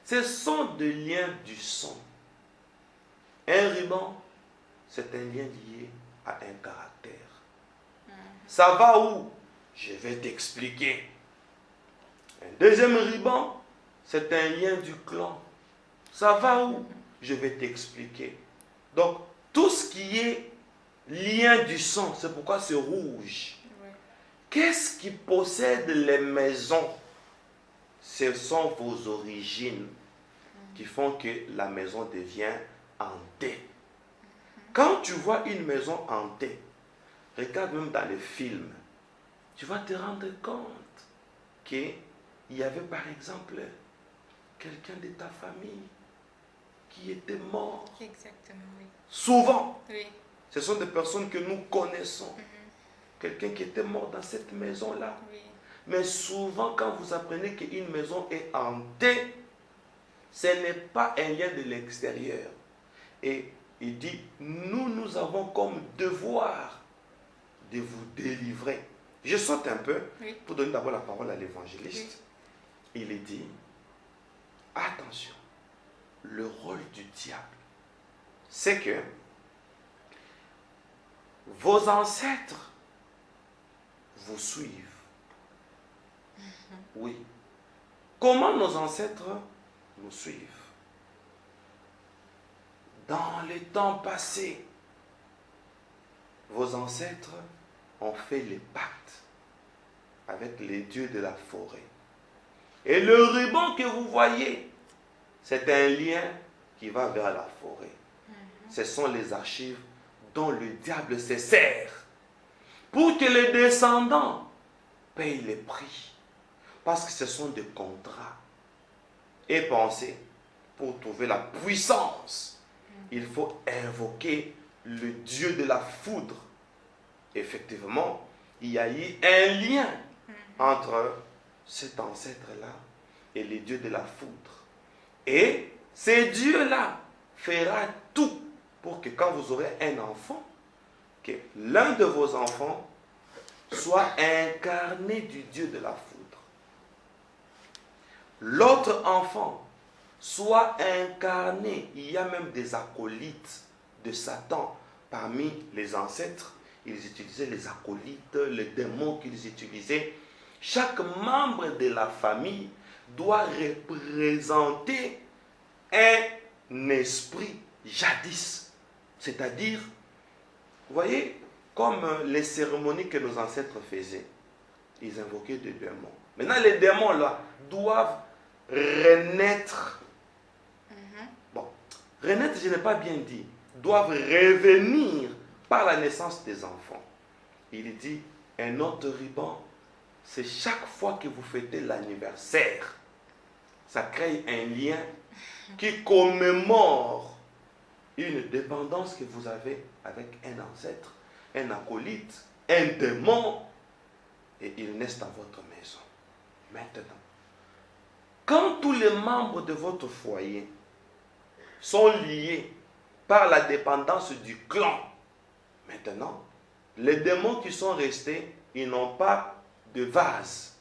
Ce sont des liens du sang. Un ruban, c'est un lien lié à un caractère. Ça va où? Je vais t'expliquer. Un deuxième ruban, c'est un lien du clan. Ça va où? Je vais t'expliquer. Donc, tout ce qui est lien du sang, c'est pourquoi c'est rouge. Qu'est-ce qui possède les maisons? Ce sont vos origines qui font que la maison devient hantée. Quand tu vois une maison hantée, regarde même dans les films, tu vas te rendre compte qu'il y avait par exemple quelqu'un de ta famille qui était mort. Exactement, oui. Souvent, Oui. ce sont des personnes que nous connaissons. Quelqu'un qui était mort dans cette maison-là. Oui. Mais souvent, quand vous apprenez qu'une maison est hantée, ce n'est pas un lien de l'extérieur. Et il dit, nous avons comme devoir de vous délivrer. Je saute un peu pour donner d'abord la parole à l'évangéliste. Il dit, attention, le rôle du diable, c'est que vos ancêtres vous suivent. Oui. Comment nos ancêtres nous suivent? Dans les temps passés, vos ancêtres ont fait les pactes avec les dieux de la forêt. Et le ruban que vous voyez, c'est un lien qui va vers la forêt. Ce sont les archives dont le diable se sert pour que les descendants payent les prix. Parce que ce sont des contrats. Et pensez, pour trouver la puissance, il faut invoquer le Dieu de la foudre. Effectivement, il y a eu un lien entre cet ancêtre-là et les dieux de la foudre. Et ces dieux-là fera tout pour que quand vous aurez un enfant, que l'un de vos enfants soit incarné du Dieu de la foudre. L'autre enfant soit incarné. Il y a même des acolytes de Satan parmi les ancêtres. Ils utilisaient les acolytes, les démons qu'ils utilisaient. Chaque membre de la famille doit représenter un esprit jadis. C'est-à-dire, vous voyez, comme les cérémonies que nos ancêtres faisaient, ils invoquaient des démons. Maintenant, les démons là doivent renaître. Bon, renaître, je n'ai pas bien dit. Doivent revenir par la naissance des enfants. Il dit, un autre ruban, c'est chaque fois que vous fêtez l'anniversaire, ça crée un lien qui commémore une dépendance que vous avez avec un ancêtre, un acolyte, un démon, et ils naissent dans votre maison. Maintenant, quand tous les membres de votre foyer sont liés par la dépendance du clan. Maintenant, les démons qui sont restés, ils n'ont pas de vase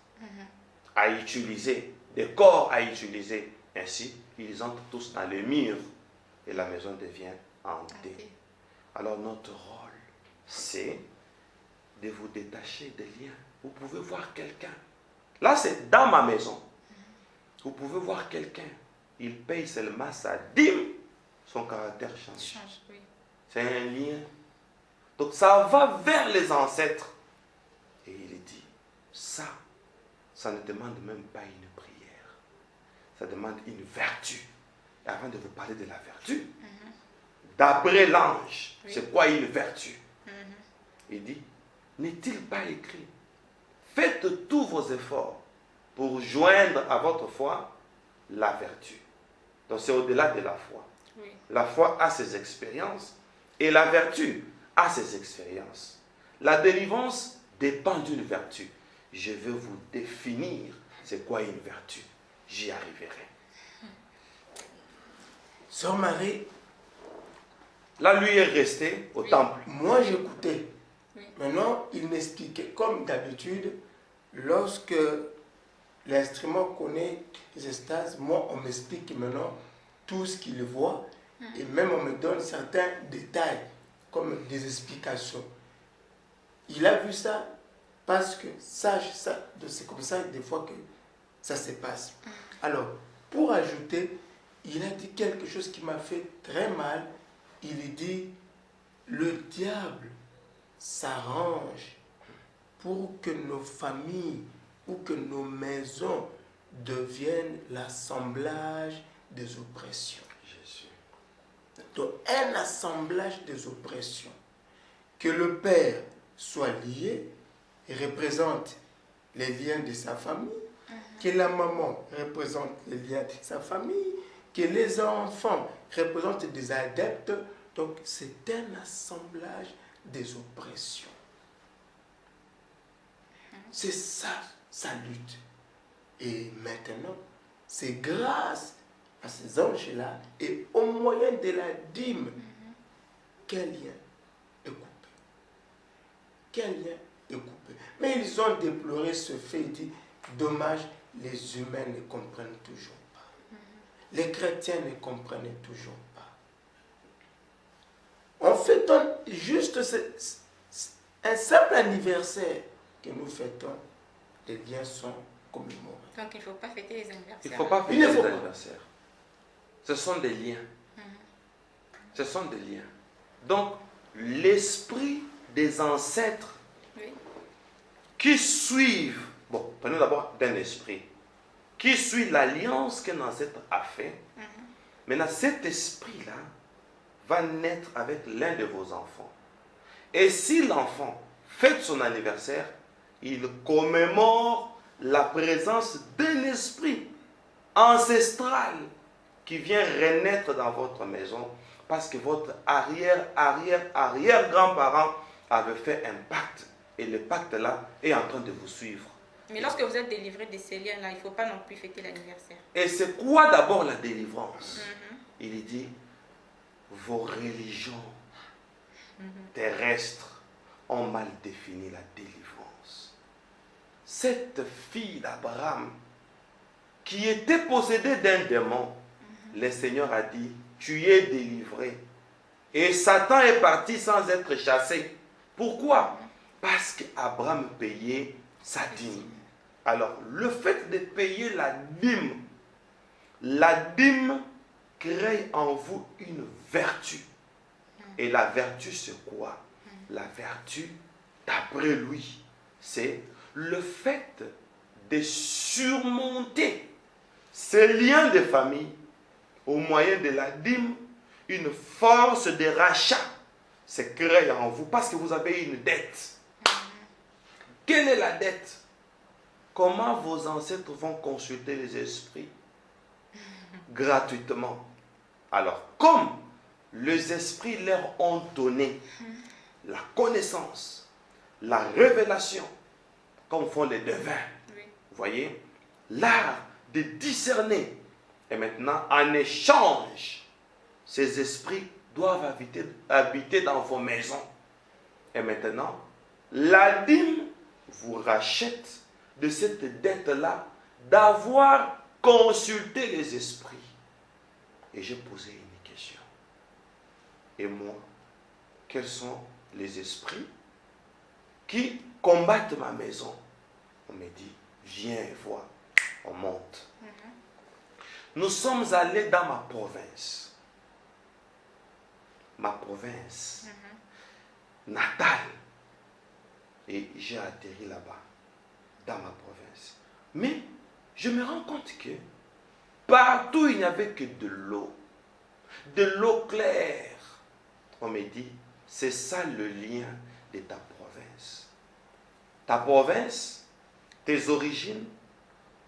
à utiliser, de corps à utiliser. Ainsi, ils entrent tous dans les murs et la maison devient hantée. Alors notre rôle, c'est de vous détacher des liens. Vous pouvez voir quelqu'un. Là, c'est dans ma maison. Vous pouvez voir quelqu'un. Il paye seulement sa dîme. Son caractère change. Oui. C'est un lien. Donc ça va vers les ancêtres. Et il dit, ça ne demande même pas une prière. Ça demande une vertu. Et avant de vous parler de la vertu, d'après l'ange, c'est quoi une vertu? Il dit, n'est-il pas écrit, faites tous vos efforts pour joindre à votre foi la vertu. Donc c'est au-delà de la foi. Oui. La foi a ses expériences et la vertu a ses expériences. La délivrance dépend d'une vertu. Je vais vous définir c'est quoi une vertu. J'y arriverai. Sœur Marie, là lui est resté au temple. Moi j'écoutais. Oui. Maintenant, il m'expliquait, comme d'habitude, lorsque l'instrument connaît les extases, moi on m'explique maintenant tout ce qu'il voit et même on me donne certains détails comme des explications. Il a vu ça parce que sache ça, c'est comme ça des fois que ça se passe. Alors, pour ajouter, il a dit quelque chose qui m'a fait très mal. Il dit, le diable s'arrange pour que nos familles ou que nos maisons deviennent l'assemblage des oppressions. Jésus. Donc, un assemblage des oppressions. Que le père soit lié et représente les liens de sa famille, que la maman représente les liens de sa famille, que les enfants représentent des adeptes. Donc, c'est un assemblage des oppressions. C'est ça, sa lutte. Et maintenant, c'est grâce à ces anges-là et au moyen de la dîme, quel lien est coupé. Quel lien est coupé. Mais ils ont déploré ce fait, ils disent, dommage, les humains ne comprennent toujours pas. Les chrétiens ne comprennent toujours pas. On fêtonne juste un simple anniversaire que nous fêtons. Les liens sont commémorés. Donc il ne faut pas fêter les anniversaires. Il ne faut pas fêter les anniversaires. Ce sont des liens. Ce sont des liens. Donc, l'esprit des ancêtres qui suivent, bon, prenons d'abord d'un esprit, qui suit l'alliance qu'un ancêtre a fait. Maintenant, cet esprit-là va naître avec l'un de vos enfants. Et si l'enfant fête son anniversaire, il commémore la présence d'un esprit ancestral qui vient renaître dans votre maison parce que votre arrière-grand-parent avait fait un pacte et le pacte-là est en train de vous suivre. Mais lorsque vous êtes délivré de ces liens-là, il ne faut pas non plus fêter l'anniversaire. Et c'est quoi d'abord la délivrance? Il dit, vos religions terrestres ont mal défini la délivrance. Cette fille d'Abraham qui était possédée d'un démon, le Seigneur a dit, tu es délivré. Et Satan est parti sans être chassé. Pourquoi? Parce qu'Abraham payait sa dîme. Alors, le fait de payer la dîme crée en vous une vertu. Et la vertu, c'est quoi? La vertu, d'après lui, c'est le fait de surmonter ces liens de famille au moyen de la dîme. Une force de rachat se crée en vous parce que vous avez une dette. Quelle est la dette? Comment vos ancêtres vont consulter les esprits? Gratuitement. Alors, comme les esprits leur ont donné la connaissance, la révélation, comme font les devins, vous voyez, l'art de discerner. Et maintenant, en échange, ces esprits doivent habiter dans vos maisons. Et maintenant, la dîme vous rachète de cette dette-là d'avoir consulté les esprits. Et j'ai posé une question. Et moi, quels sont les esprits qui combattent ma maison? On me dit, viens et vois. On monte. Nous sommes allés dans ma province. Ma province natale. Et j'ai atterri là-bas, dans ma province. Mais je me rends compte que partout il n'y avait que de l'eau claire. On me dit, c'est ça le lien de ta province. Ta province, tes origines,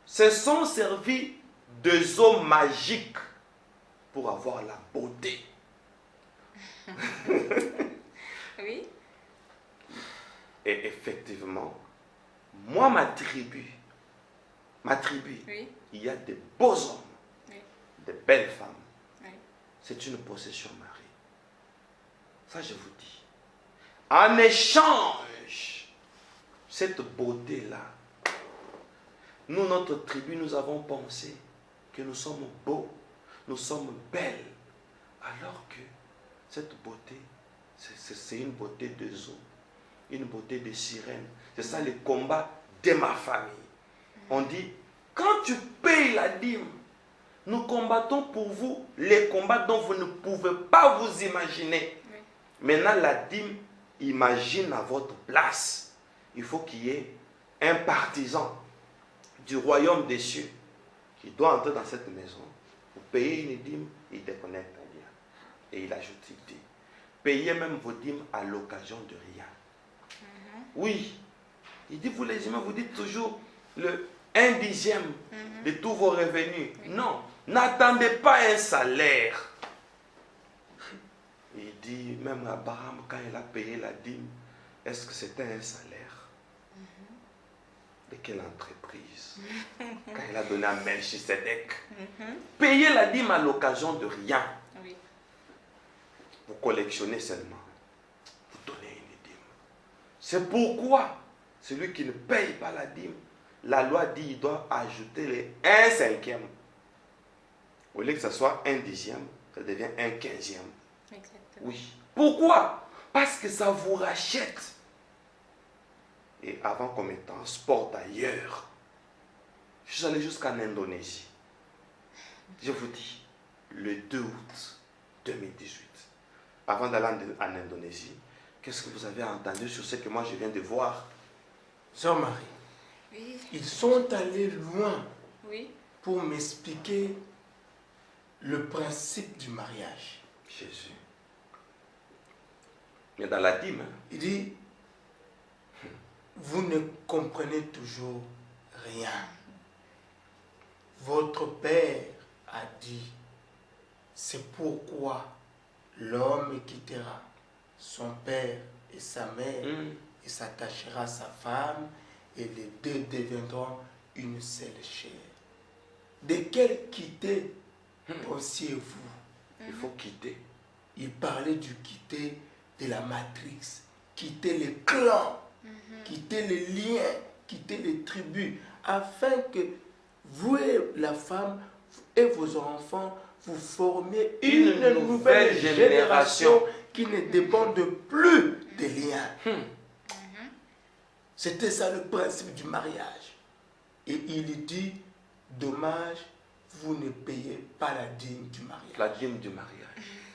se sont servis de eaux magiques pour avoir la beauté. Oui. Et effectivement, moi, ma tribu, Oui. il y a de beaux hommes, Oui. de belles femmes. Oui. C'est une possession, Marie. Ça, je vous dis. En échange, cette beauté-là, nous, notre tribu, nous avons pensé que nous sommes beaux, nous sommes belles, alors que cette beauté, c'est une beauté de zoo, une beauté de sirène. C'est ça le combat de ma famille. On dit, quand tu payes la dîme, nous combattons pour vous les combats dont vous ne pouvez pas vous imaginer. Oui. Maintenant, la dîme, imagine à votre place. Il faut qu'il y ait un partisan du royaume des cieux qui doit entrer dans cette maison. Vous payez une dîme, il déconnecte un lien. Et il ajoute, il dit, payez même vos dîmes à l'occasion de rien. Oui. Il dit, vous les humains, vous dites toujours le 1/10 de tous vos revenus. Oui. Non, n'attendez pas un salaire. Il dit, même Abraham, quand il a payé la dîme, est-ce que c'était un salaire? De quelle entreprise? Quand il a donné à Melchisedec. Payez la dîme à l'occasion de rien. Oui. Vous collectionnez seulement. Vous donnez une dîme. C'est pourquoi celui qui ne paye pas la dîme, la loi dit qu'il doit ajouter les 1/5. Au lieu que ce soit 1/10, ça devient 1/15. Exactement. Oui. Pourquoi? Parce que ça vous rachète. Et avant qu'on me transporte ailleurs, je suis allé jusqu'en Indonésie. Je vous dis, le 2 août 2018, avant d'aller en Indonésie, qu'est-ce que vous avez entendu sur ce que moi je viens de voir? Sœur Marie, Oui. ils sont allés loin Oui. pour m'expliquer le principe du mariage. Jésus. Mais dans la dîme, Il dit, vous ne comprenez toujours rien. Votre père a dit, c'est pourquoi l'homme quittera son père et sa mère et s'attachera à sa femme et les deux deviendront une seule chair. De quel quitter pensiez-vous? il faut quitter. Il parlait du quitter de la matrix, quitter les clans, quitter les liens, quitter les tribus, afin que vous et la femme et vos enfants, vous formiez une nouvelle génération qui ne dépend plus des liens. C'était ça le principe du mariage. Et il dit, dommage, vous ne payez pas la dîme du mariage. La dîme du mariage.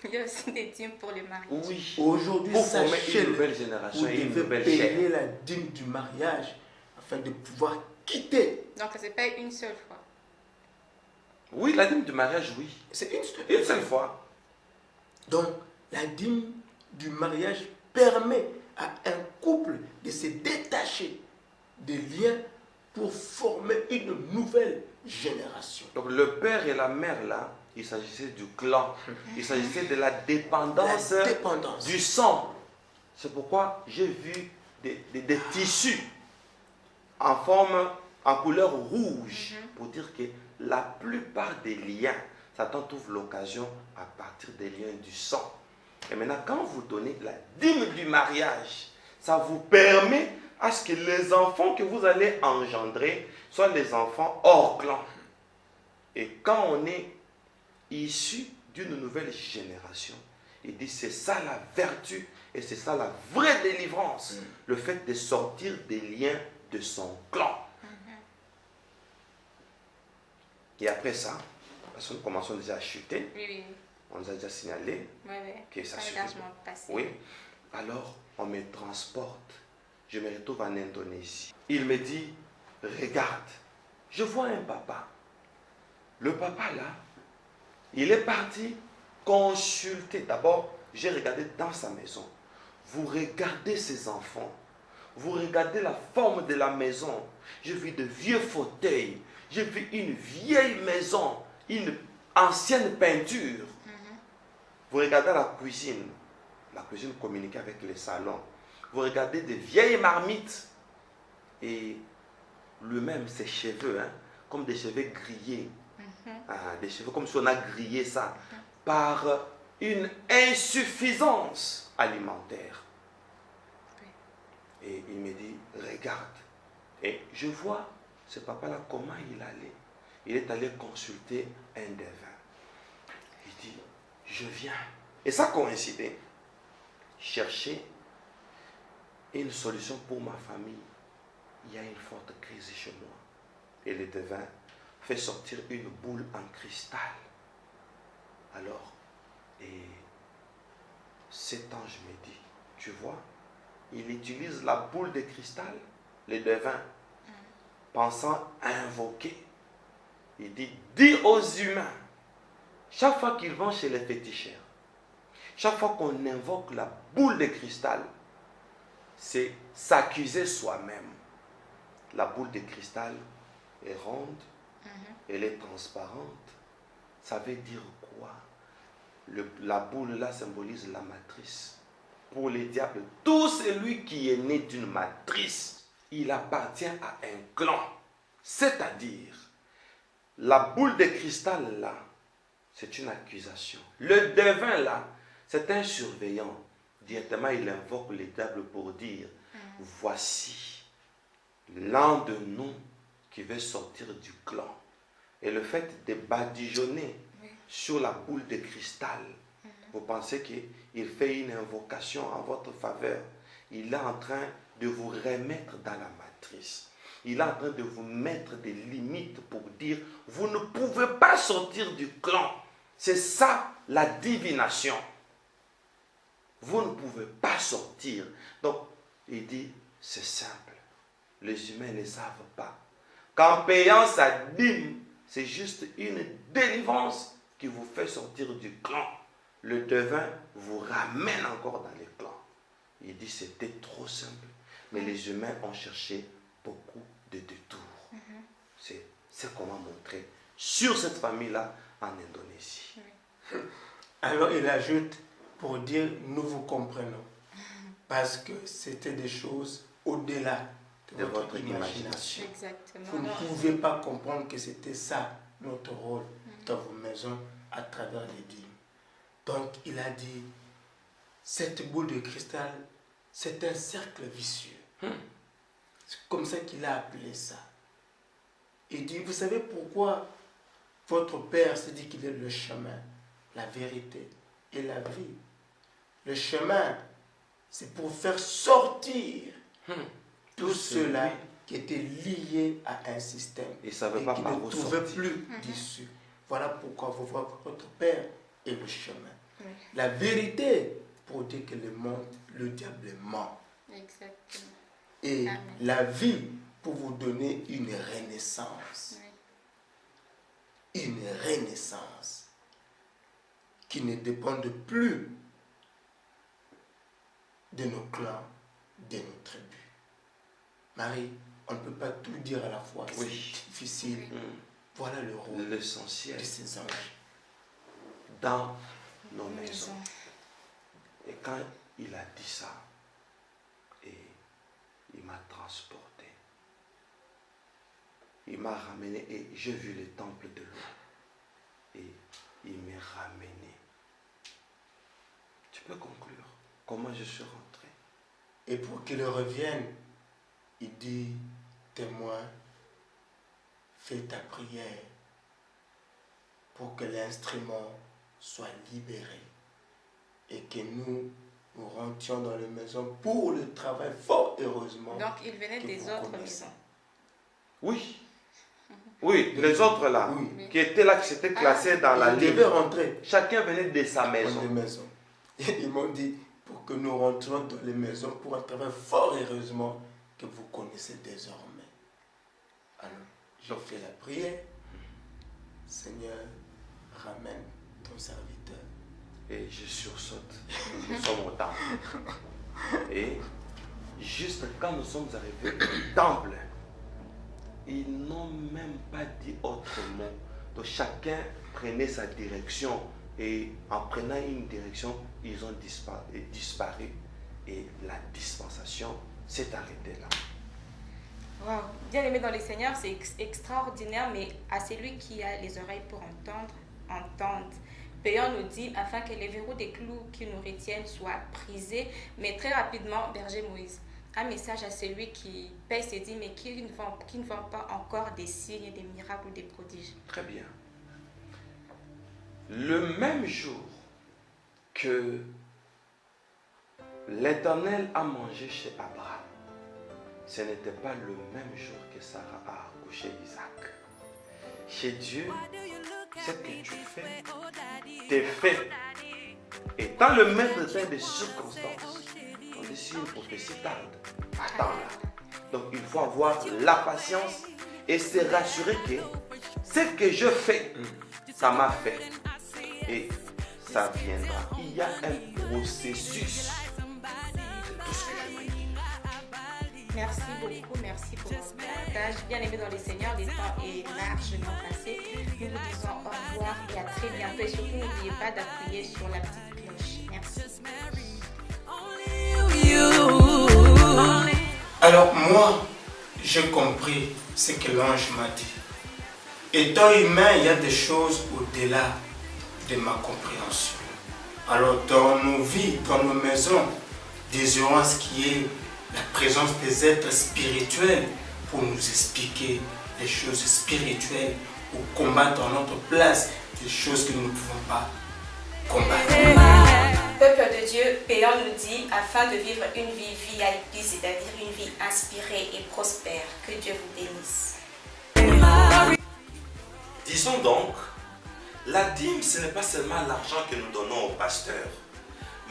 Il y a aussi des dîmes pour le mariage. Oui. Aujourd'hui, Pour former sachez, une nouvelle vous génération et une devez nouvelle payer chair. la dîme du mariage afin de pouvoir quitter. Donc, c'est pas une seule fois. Oui, la dîme du mariage, oui. C'est Une seule fois. Donc, la dîme du mariage permet à un couple de se détacher des liens pour former une nouvelle génération. Donc le père et la mère là, il s'agissait du clan. Il s'agissait de la dépendance, La dépendance. du sang. C'est pourquoi j'ai vu des tissus en forme, en couleur rouge, pour dire que la plupart des liens Satan trouve l'occasion à partir des liens du sang. Et maintenant, quand vous donnez la dîme du mariage, ça vous permet à ce que les enfants que vous allez engendrer soient les enfants hors clan. Et quand on est issu d'une nouvelle génération, il dit c'est ça la vertu et c'est ça la vraie délivrance. Le fait de sortir des liens de son clan. Et après ça, parce que nous commençons déjà à chuter. Oui, oui. On nous a déjà signalé que ça suffit. Oui. Alors, on me transporte. Je me retrouve en Indonésie. Il me dit, regarde, je vois un papa. Le papa là, il est parti consulter. D'abord, j'ai regardé dans sa maison. Vous regardez ses enfants. Vous regardez la forme de la maison. J'ai vu de vieux fauteuils. J'ai vu une vieille maison. Une ancienne peinture. Vous regardez la cuisine. La cuisine communique avec les salons. Vous regardez des vieilles marmites. Et lui-même, ses cheveux, hein, comme des cheveux grillés. Des cheveux comme si on a grillé ça. Par une insuffisance alimentaire. Et il me dit, regarde. Et je vois ce papa-là, comment il allait. Il est allé consulter un devin. Il dit, je viens. Et ça coïncidait. Chercher une solution pour ma famille. Il y a une forte crise chez moi. Et le devin fait sortir une boule en cristal. Alors, et cet ange me dit, tu vois, il utilise la boule de cristal, le devin, pensant à invoquer. Il dit, dis aux humains, chaque fois qu'ils vont chez les féticheurs, chaque fois qu'on invoque la boule de cristal, c'est s'accuser soi-même. La boule de cristal est ronde, elle est transparente. Ça veut dire quoi? La boule là symbolise la matrice. Pour les diables, tout celui qui est né d'une matrice, il appartient à un clan. C'est-à-dire, la boule de cristal là, c'est une accusation. Le devin là, c'est un surveillant. Directement, il invoque les diables pour dire, voici l'un de nous qui veut sortir du clan. Et le fait de badigeonner sur la boule de cristal, vous pensez qu'il fait une invocation en votre faveur. Il est en train de vous remettre dans la matrice. Il est en train de vous mettre des limites pour dire, vous ne pouvez pas sortir du clan. C'est ça la divination. Vous ne pouvez pas sortir. Donc, il dit, c'est simple. Les humains ne savent pas qu'en payant sa dîme, c'est juste une délivrance qui vous fait sortir du clan. Le devin vous ramène encore dans les clans. Il dit, c'était trop simple. Mais les humains ont cherché beaucoup de détours. C'est comment montrer sur cette famille-là en Indonésie. Alors il ajoute pour dire nous vous comprenons. Parce que c'était des choses au-delà de votre imagination. Exactement. Vous ne pouvez pas comprendre que c'était ça notre rôle dans vos maisons à travers les dîmes. Donc il a dit, cette boule de cristal, c'est un cercle vicieux. C'est comme ça qu'il a appelé ça. Il dit, vous savez pourquoi votre Père s'est dit qu'il est le chemin, la vérité et la vie. Le chemin, c'est pour faire sortir tout cela qui était lié à un système et qui ne trouvait plus d'issue. Voilà pourquoi vous voyez votre Père est le chemin. La vérité pour dire que le diable ment. Exactement. Et la vie pour vous donner une renaissance. Une renaissance qui ne dépend plus de nos clans, de nos tribus. Marie, on ne peut pas tout dire à la fois, c'est difficile. Voilà le rôle, l'essentiel de ces anges dans nos maisons. Et quand il a dit ça, et il m'a transporté. Il m'a ramené et j'ai vu le temple de l'eau. Et il m'est ramené. Tu peux conclure comment je suis rentré. Et pour qu'il revienne, il dit, témoin, fais ta prière pour que l'instrument soit libéré et que nous rentrions dans les maisons pour le travail fort heureusement. Donc, il venait des autres maisons. Oui. Oui, les autres là, oui, qui étaient là, qui s'étaient classés dans la ils liste. devaient rentrer. Chacun venait de sa maison. Dans les maisons. Et ils m'ont dit, pour que nous rentrions dans les maisons pour un travail fort heureusement que vous connaissez désormais. Alors, j'ai fait la prière. Seigneur, ramène ton serviteur. Et je sursaute. Nous sommes au temple. Et juste quand nous sommes arrivés au temple, ils n'ont même pas dit autrement. Donc chacun prenait sa direction. Et en prenant une direction, ils ont disparu. Et la dispensation s'est arrêtée là. Wow. Bien aimé dans le Seigneur, c'est extraordinaire, mais à celui qui a les oreilles pour entendre, entende. Péon nous dit, afin que les verrous des clous qui nous retiennent soient brisés, mais très rapidement, berger Moïse. Un message à celui qui paye ses dîmes, mais qui ne vend pas encore des signes, des miracles ou des prodiges. Très bien. Le même jour que l'Éternel a mangé chez Abraham, ce n'était pas le même jour que Sarah a accouché Isaac. Chez Dieu, ce que tu fais, t'es fait. Et dans le même temps des circonstances, on dit si une prophétie tarde, attends-la. Donc il faut avoir la patience et se rassurer que ce que je fais, ça m'a fait. Et ça viendra. Il y a un processus. C'est tout ce que je veux dire. Merci beaucoup, merci pour votre partage. Bien aimé dans les Seigneurs, le temps est largement passé. Nous vous disons au revoir et à très bientôt. Et surtout, n'oubliez pas d'appuyer sur la petite cloche. Merci. Alors moi, j'ai compris ce que l'ange m'a dit. Étant humain, il y a des choses au-delà de ma compréhension. Alors dans nos vies, dans nos maisons, désirons ce qui est la présence des êtres spirituels pour nous expliquer les choses spirituelles ou combattre en notre place des choses que nous ne pouvons pas combattre. Peuple de Dieu, Péon nous dit, afin de vivre une vie VIP, c'est-à-dire une vie inspirée et prospère, que Dieu vous bénisse. Disons donc, la dîme, ce n'est pas seulement l'argent que nous donnons au pasteur,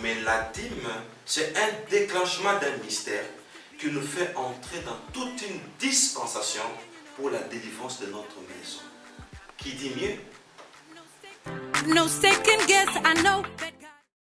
mais la dîme, c'est un déclenchement d'un mystère qui nous fait entrer dans toute une dispensation pour la délivrance de notre maison. Qui dit mieux? No second guess, I know.